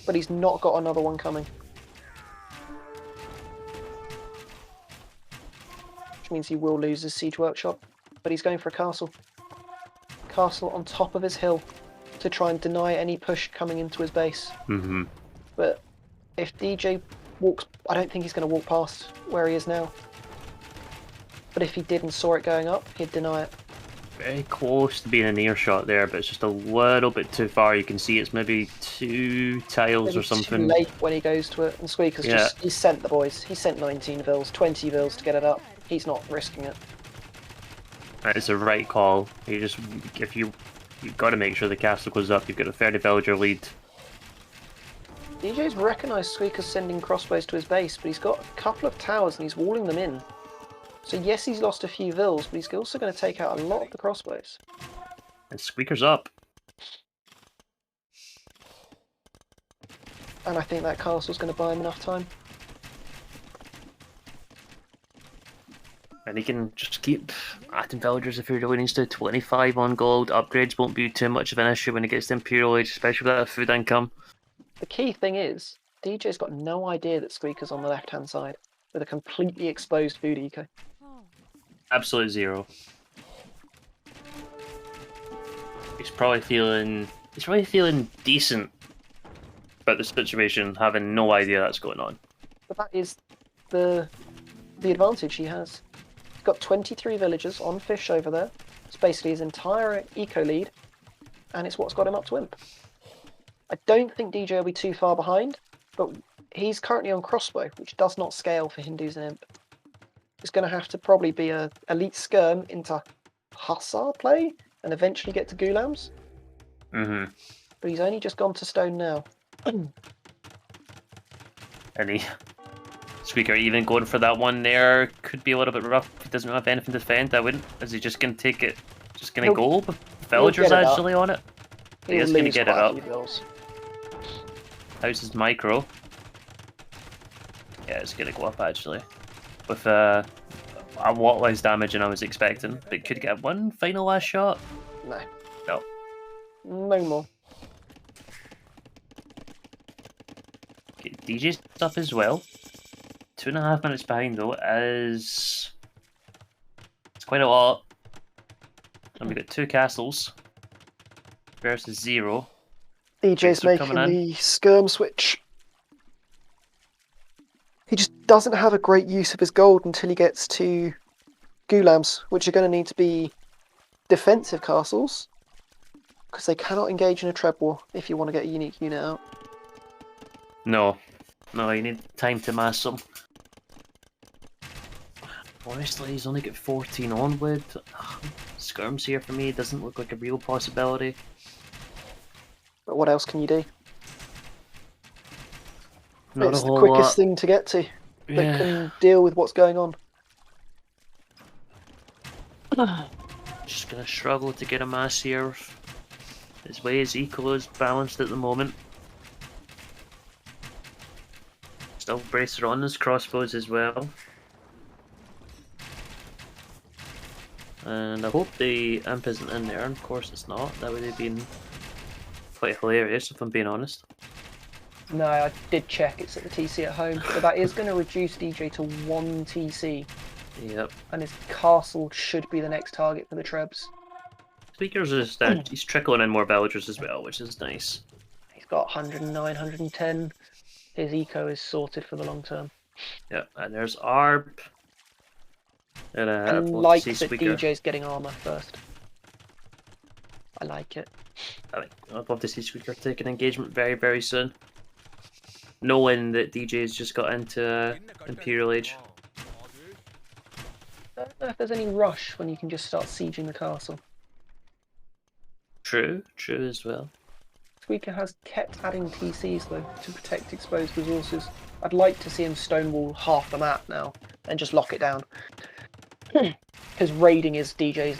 But he's not got another one coming. Which means he will lose his siege workshop. But he's going for a castle. Castle on top of his hill to try and deny any push coming into his base. Mm-hmm. But if DJ walks, I don't think he's going to walk past where he is now. But if he did and saw it going up, he'd deny it. Very close to being an earshot there, but it's just a little bit too far. You can see it's maybe 2 tiles maybe or something. Too late when he goes to it, and Squeaker's he's sent the boys. He sent 19 vills, 20 vills to get it up. He's not risking it. It's the right call. You've got to make sure the castle goes up. You've got a 30 villager lead. DJ's recognised Squeaker's sending crossbows to his base, but he's got a couple of towers and he's walling them in. So yes, he's lost a few vills, but he's also going to take out a lot of the crossbows. And Squeaker's up. And I think that castle's going to buy him enough time. And he can just keep adding villagers if he really needs to. 25 on gold. Upgrades won't be too much of an issue when he gets to Imperial Age, especially without a food income. The key thing is, DJ's got no idea that Squeaker's on the left-hand side, with a completely exposed food eco. Absolute zero. He's probably feeling decent about the situation, having no idea that's going on. But that is the advantage he has. He's got 23 villagers on fish over there. It's basically his entire eco lead, and it's what's got him up to Imp. I don't think DJ will be too far behind, but he's currently on crossbow, which does not scale for Hindus and Imp. It's going to have to probably be a elite skirm into Hussar play, and eventually get to Gulams. Mm-hmm. But he's only just gone to stone now. And Squeaker even going for that one there could be a little bit rough. If he doesn't have anything to defend, I wouldn't. Is he just going to take it? Just going to go with villagers actually on it? He is going to get it up. How's his micro? Yeah, it's going to go up actually. With a lot less damage than I was expecting. But could get one final last shot? No. No. No more. Okay, DJ stuff as well. 2.5 minutes behind though is... It's quite a lot. And we've got 2 castles versus 0. DJ's making the skirm switch. He just doesn't have a great use of his gold until he gets to Gulams, which are going to need to be defensive castles, because they cannot engage in a treb war if you want to get a unique unit out. No, you need time to mass them. Honestly, he's only got 14 onward. Skirms here for me doesn't look like a real possibility. But what else can you do? Not it's a the whole quickest lot. thing to get to that can deal with what's going on. Just gonna struggle to get a mass here. His way is equal is balanced at the moment. Still bracer on his crossbows as well. And I hope the imp isn't in there, and of course it's not. That would have been quite hilarious if I'm being honest. No, I did check, it's at the TC at home, but that is going to reduce DJ to 1 TC. Yep. And his castle should be the next target for the Trebs. Squeaker's just he's trickling in more villagers as well, which is nice. He's got 109, 110. His eco is sorted for the long term. Yep, and there's Arb. And I like that DJ's getting armor first. I like it. I'd love to see Squeaker take an engagement very, very soon. Knowing that DJ's just got into Imperial Age. I don't know if there's any rush when you can just start sieging the castle. True as well. Squeaker has kept adding TCs though to protect exposed resources. I'd like to see him stonewall half the map now and just lock it down. Because raiding is DJ's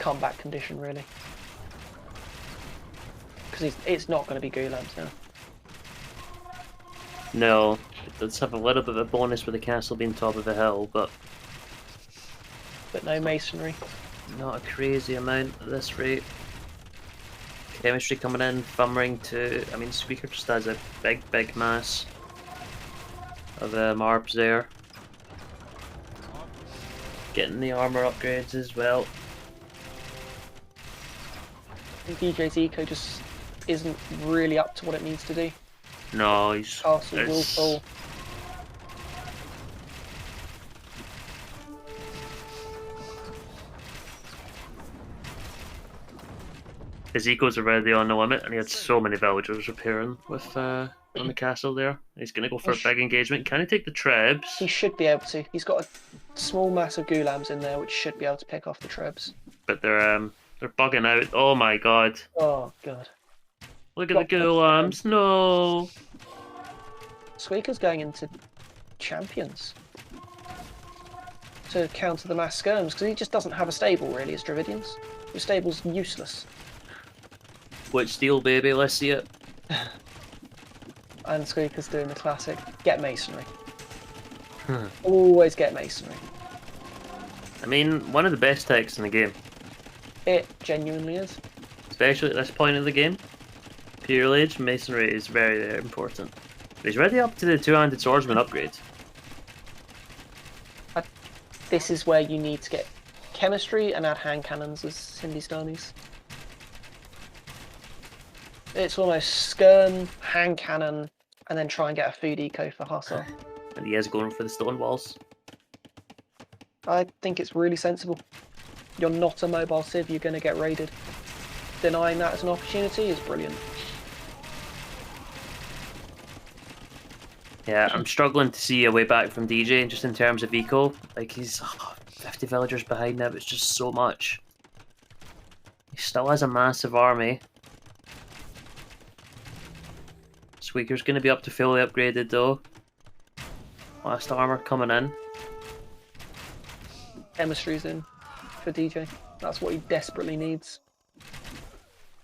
comeback condition really. Because it's not going to be Gulams now. No, it does have a little bit of a bonus with the castle being top of a hill, but no masonry. Not a crazy amount at this rate. Chemistry coming in, thumb ring too. I mean, Squeaker just has a big mass of Marbs there. Getting the armor upgrades as well. I think DJ's eco just isn't really up to what it needs to do. No, he's... Castle will fall. His ecos are already on the limit, and he had so many villagers repairing with on the castle there. He's going to go for a big engagement. Can he take the Trebs? He should be able to. He's got a small mass of Gulams in there, which should be able to pick off the Trebs. But they're bugging out. Oh my god. Oh god. Look at the Ghulams. No. Squeaker's going into champions to counter the mass skirms because he just doesn't have a stable really as Dravidians. The stable's useless. Which steel, baby? Let's see it. And Squeaker's doing the classic: get masonry. Always get masonry. I mean, one of the best techs in the game. It genuinely is. Especially at this point of the game. Pure Age, masonry is very, very important. He's ready up to the two-handed swordsman upgrade. This is where you need to get chemistry and add hand cannons as Hindustanis. It's almost skirm, hand cannon, and then try and get a food eco for Hussar. And he is going for the stone walls. I think it's really sensible. You're not a mobile civ, you're going to get raided. Denying that as an opportunity is brilliant. Yeah, I'm struggling to see a way back from DJ just in terms of eco. Like, he's 50 villagers behind now, it's just so much. He still has a massive army. Squeaker's going to be up to fully upgraded though. Last armor coming in. Chemistry's in for DJ. That's what he desperately needs.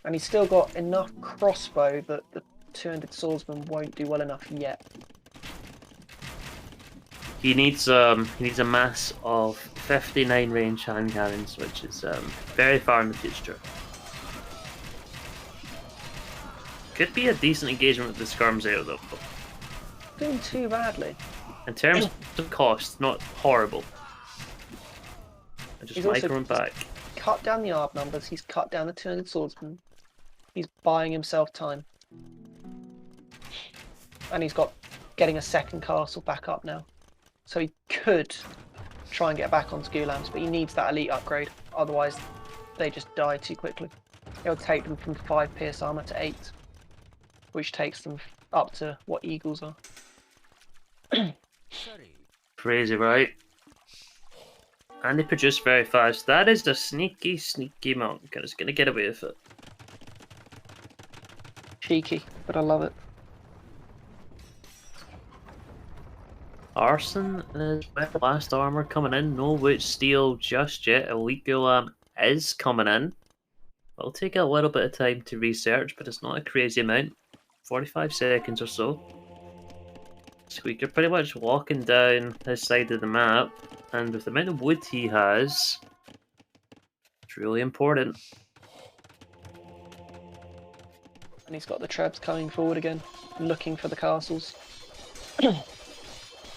And he's still got enough crossbow that the two-handed swordsman won't do well enough yet. He needs a mass of 59 range hand cannons, which is very far in the future. Could be a decent engagement with the skirms out though. Doing too badly. In terms of cost, not horrible. I just micro him back. Cut down the ARB numbers, he's cut down the two-handed swordsman. He's buying himself time. And he's got getting a second castle back up now. So he could try and get back onto Ghulams, but he needs that elite upgrade. Otherwise, they just die too quickly. It'll take them from 5 pierce armor to 8, which takes them up to what eagles are. Crazy, right? And they produce very fast. That is a sneaky, sneaky monk, and it's going to get away with it. Cheeky, but I love it. Arson is with last armor coming in. No witch steel just yet. Elite Ghulam is coming in. It'll take a little bit of time to research, but it's not a crazy amount. 45 seconds or so. Squeaker pretty much walking down his side of the map, and with the amount of wood he has, it's really important. And he's got the trebs coming forward again, looking for the castles.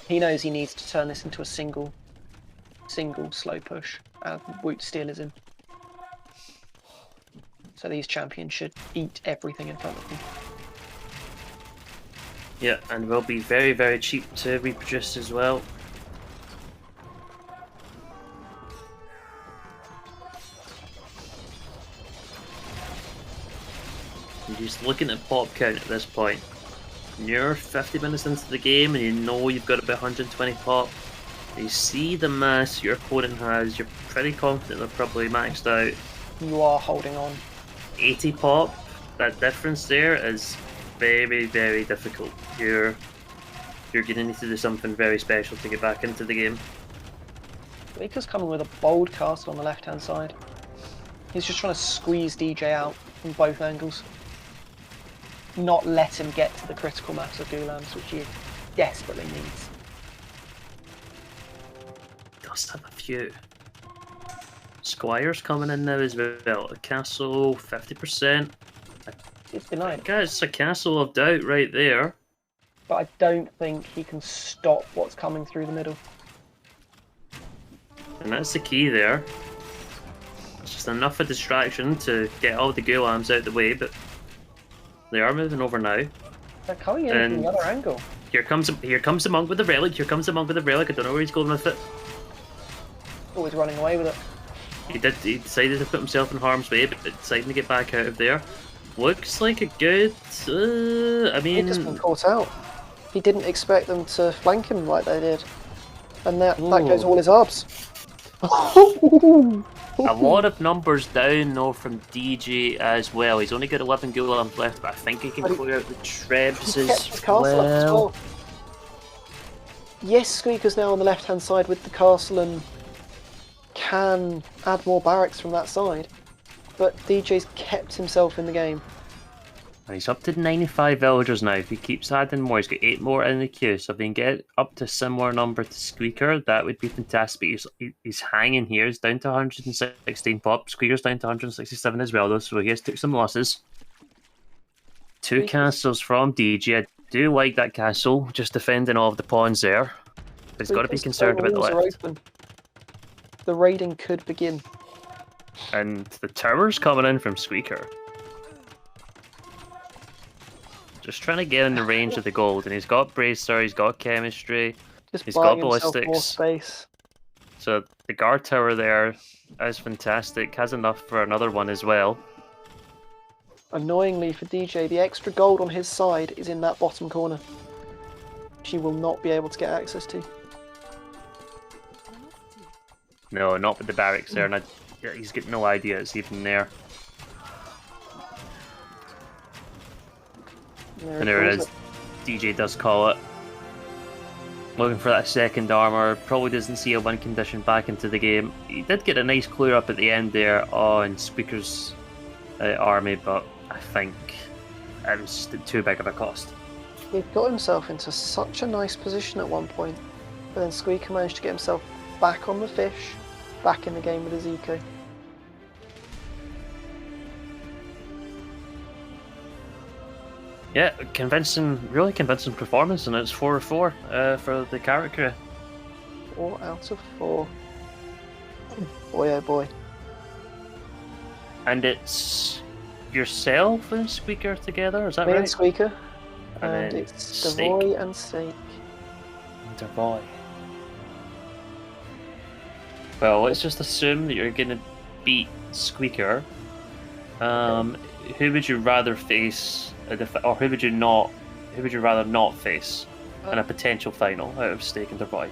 He knows he needs to turn this into a single slow push. Woot Steel is in. So these champions should eat everything in front of them. Yeah, and will be very, very cheap to reproduce as well. I'm just looking at pop count at this point. You're 50 minutes into the game and you know you've got about 120 pop. You see the mass your opponent has, you're pretty confident they're probably maxed out. You are holding on. 80 pop, that difference there is very, very difficult. You're going to need to do something very special to get back into the game. Baker's coming with a bold cast on the left hand side. He's just trying to squeeze DJ out from both angles. Not let him get to the critical mass of Ghulams, which he desperately needs. Does have a few. Squire's coming in now as well. A castle, 50%. It's denied. Guys, a castle of doubt right there. But I don't think he can stop what's coming through the middle. And that's the key there. It's just enough of distraction to get all the Ghulams out of the way, but they are moving over now. They're coming in from the other angle. Here comes the monk with the relic. Here comes the monk with the relic. I don't know where he's going with it. Oh, he's running away with it. He decided to put himself in harm's way, but deciding to get back out of there. Looks like a good. I mean, He's just been caught out. He didn't expect them to flank him like they did, and that goes all his arbs. A lot of numbers down though from DJ as well. He's only got 11 Gulams left, but I think he can clear out the Trebs as well. Yes, Squeaker's now on the left-hand side with the castle and can add more barracks from that side, but DJ's kept himself in the game. And he's up to 95 villagers now. If he keeps adding more, he's got 8 more in the queue. So if he can get up to a similar number to Squeaker, that would be fantastic. He's hanging here. He's down to 116 pop. Squeaker's down to 167 as well, though, so he has took some losses. 2 castles from DJ. I do like that castle, just defending all of the pawns there. But he's got to be concerned about the left. The raiding could begin. And the tower's coming in from Squeaker. Just trying to get in the range of the gold, and he's got bracer, he's got chemistry, he's got ballistics. More space. So the guard tower there is fantastic, has enough for another one as well. Annoyingly for DJ, the extra gold on his side is in that bottom corner. She will not be able to get access to. No, not with the barracks there, and he's got no idea it's even there. And there it is. DJ does call it. Looking for that second armor. Probably doesn't see a win condition back into the game. He did get a nice clear up at the end there on Squeaker's army, but I think it was too big of a cost. He got himself into such a nice position at one point, but then Squeaker managed to get himself back on the fish, back in the game with his eco. Yeah, really convincing performance, and it's 4-4 for the character. 4 out of 4. Boy, oh boy. And it's yourself and Squeaker together, is that Me right? and Squeaker. And it's Devoy and Steak. Devoy. Well, let's just assume that you're going to beat Squeaker. Who would you rather face, or who would you rather not face in a potential final out of Steak and Devoy?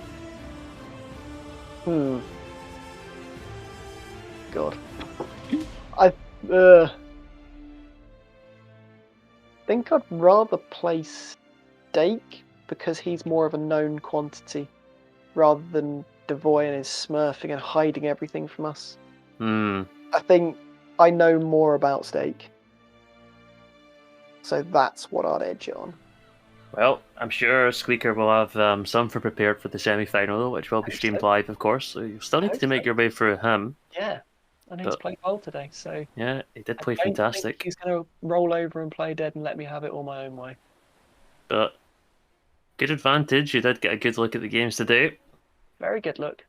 God. I think I'd rather play Steak because he's more of a known quantity rather than Devoy and his smurfing and hiding everything from us. I think I know more about Steak. So that's what I'd edge it on. Well, I'm sure Squeaker will have something prepared for the semi-final, which will be streamed live, of course. So you still need to make your way through him. Yeah, I need to play well today. So yeah, he did play fantastic. Think he's going to roll over and play dead and let me have it all my own way. But good advantage. You did get a good look at the games today. Very good look.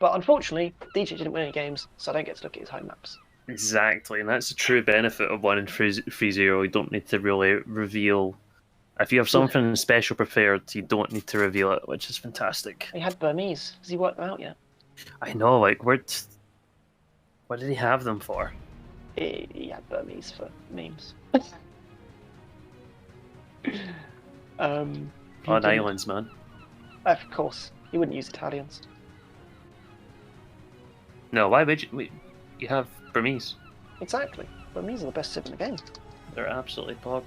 But unfortunately, DJ didn't win any games, so I don't get to look at his home maps. Exactly, and that's the true benefit of winning 3-0. You don't need to really reveal. If you have something special prepared, you don't need to reveal it, which is fantastic. He had Burmese. Has he worked them out yet? I know, like, what did he have them for? He had Burmese for memes. On islands, man. Of course, he wouldn't use Italians. No, why would you? You have Burmese. Exactly. Burmese are the best civ in the game. They're absolutely pog.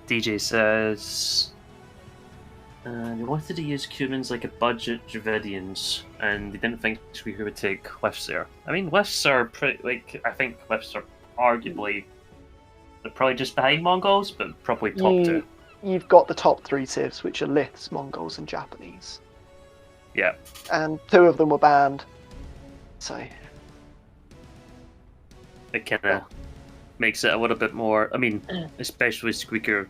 DJ says they wanted to use Cumans like a budget Dravidians, and they didn't think Squeaker would take lifts there. I mean, lifts are pretty, I think lifts are arguably, they're probably just behind Mongols, but probably top 2. You've got the top 3 civs, which are Liths, Mongols, and Japanese. Yeah. And 2 of them were banned, so it kind of makes it a little bit more. I mean, especially Squeaker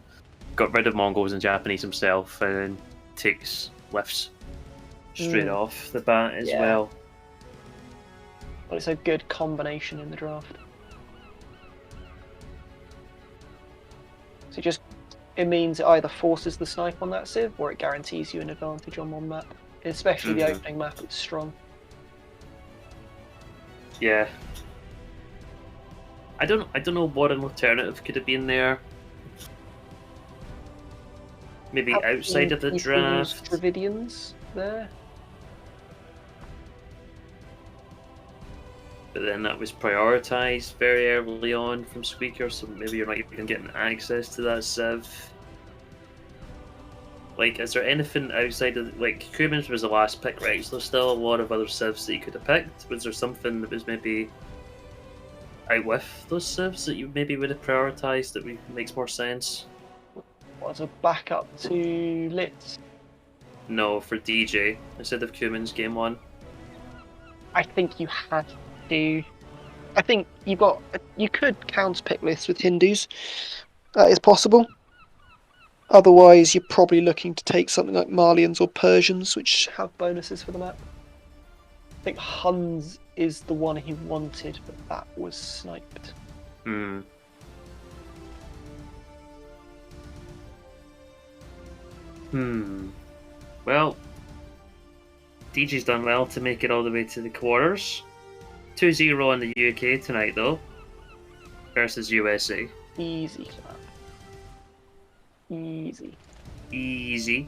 got rid of Mongols and Japanese himself, and then takes lifts straight off the bat as well. But it's a good combination in the draft. So it means it either forces the snipe on that civ, or it guarantees you an advantage on one map. Especially the opening map, it's strong. Yeah. I don't know what an alternative could have been there. maybe Have outside seen of the people use draft. Dravidians there. But then that was prioritized very early on from Squeaker, so maybe you're not even getting access to that civ. Like, is there anything outside of, like, Cummins was the last pick, right? So there's still a lot of other civs that you could have picked. Was there something that was maybe out with those civs that you maybe would have prioritized that makes more sense? As a backup to Litz. No, for DJ instead of Cummins game 1. I think you had to. I think you could counter pick lists with Hindus. That is possible. Otherwise, you're probably looking to take something like Malians or Persians, which have bonuses for the map. I think Huns is the one he wanted, but that was sniped. Well, DJ's done well to make it all the way to the quarters. 2-0 in the UK tonight, though, versus USA. Easy for that. Easy. Easy.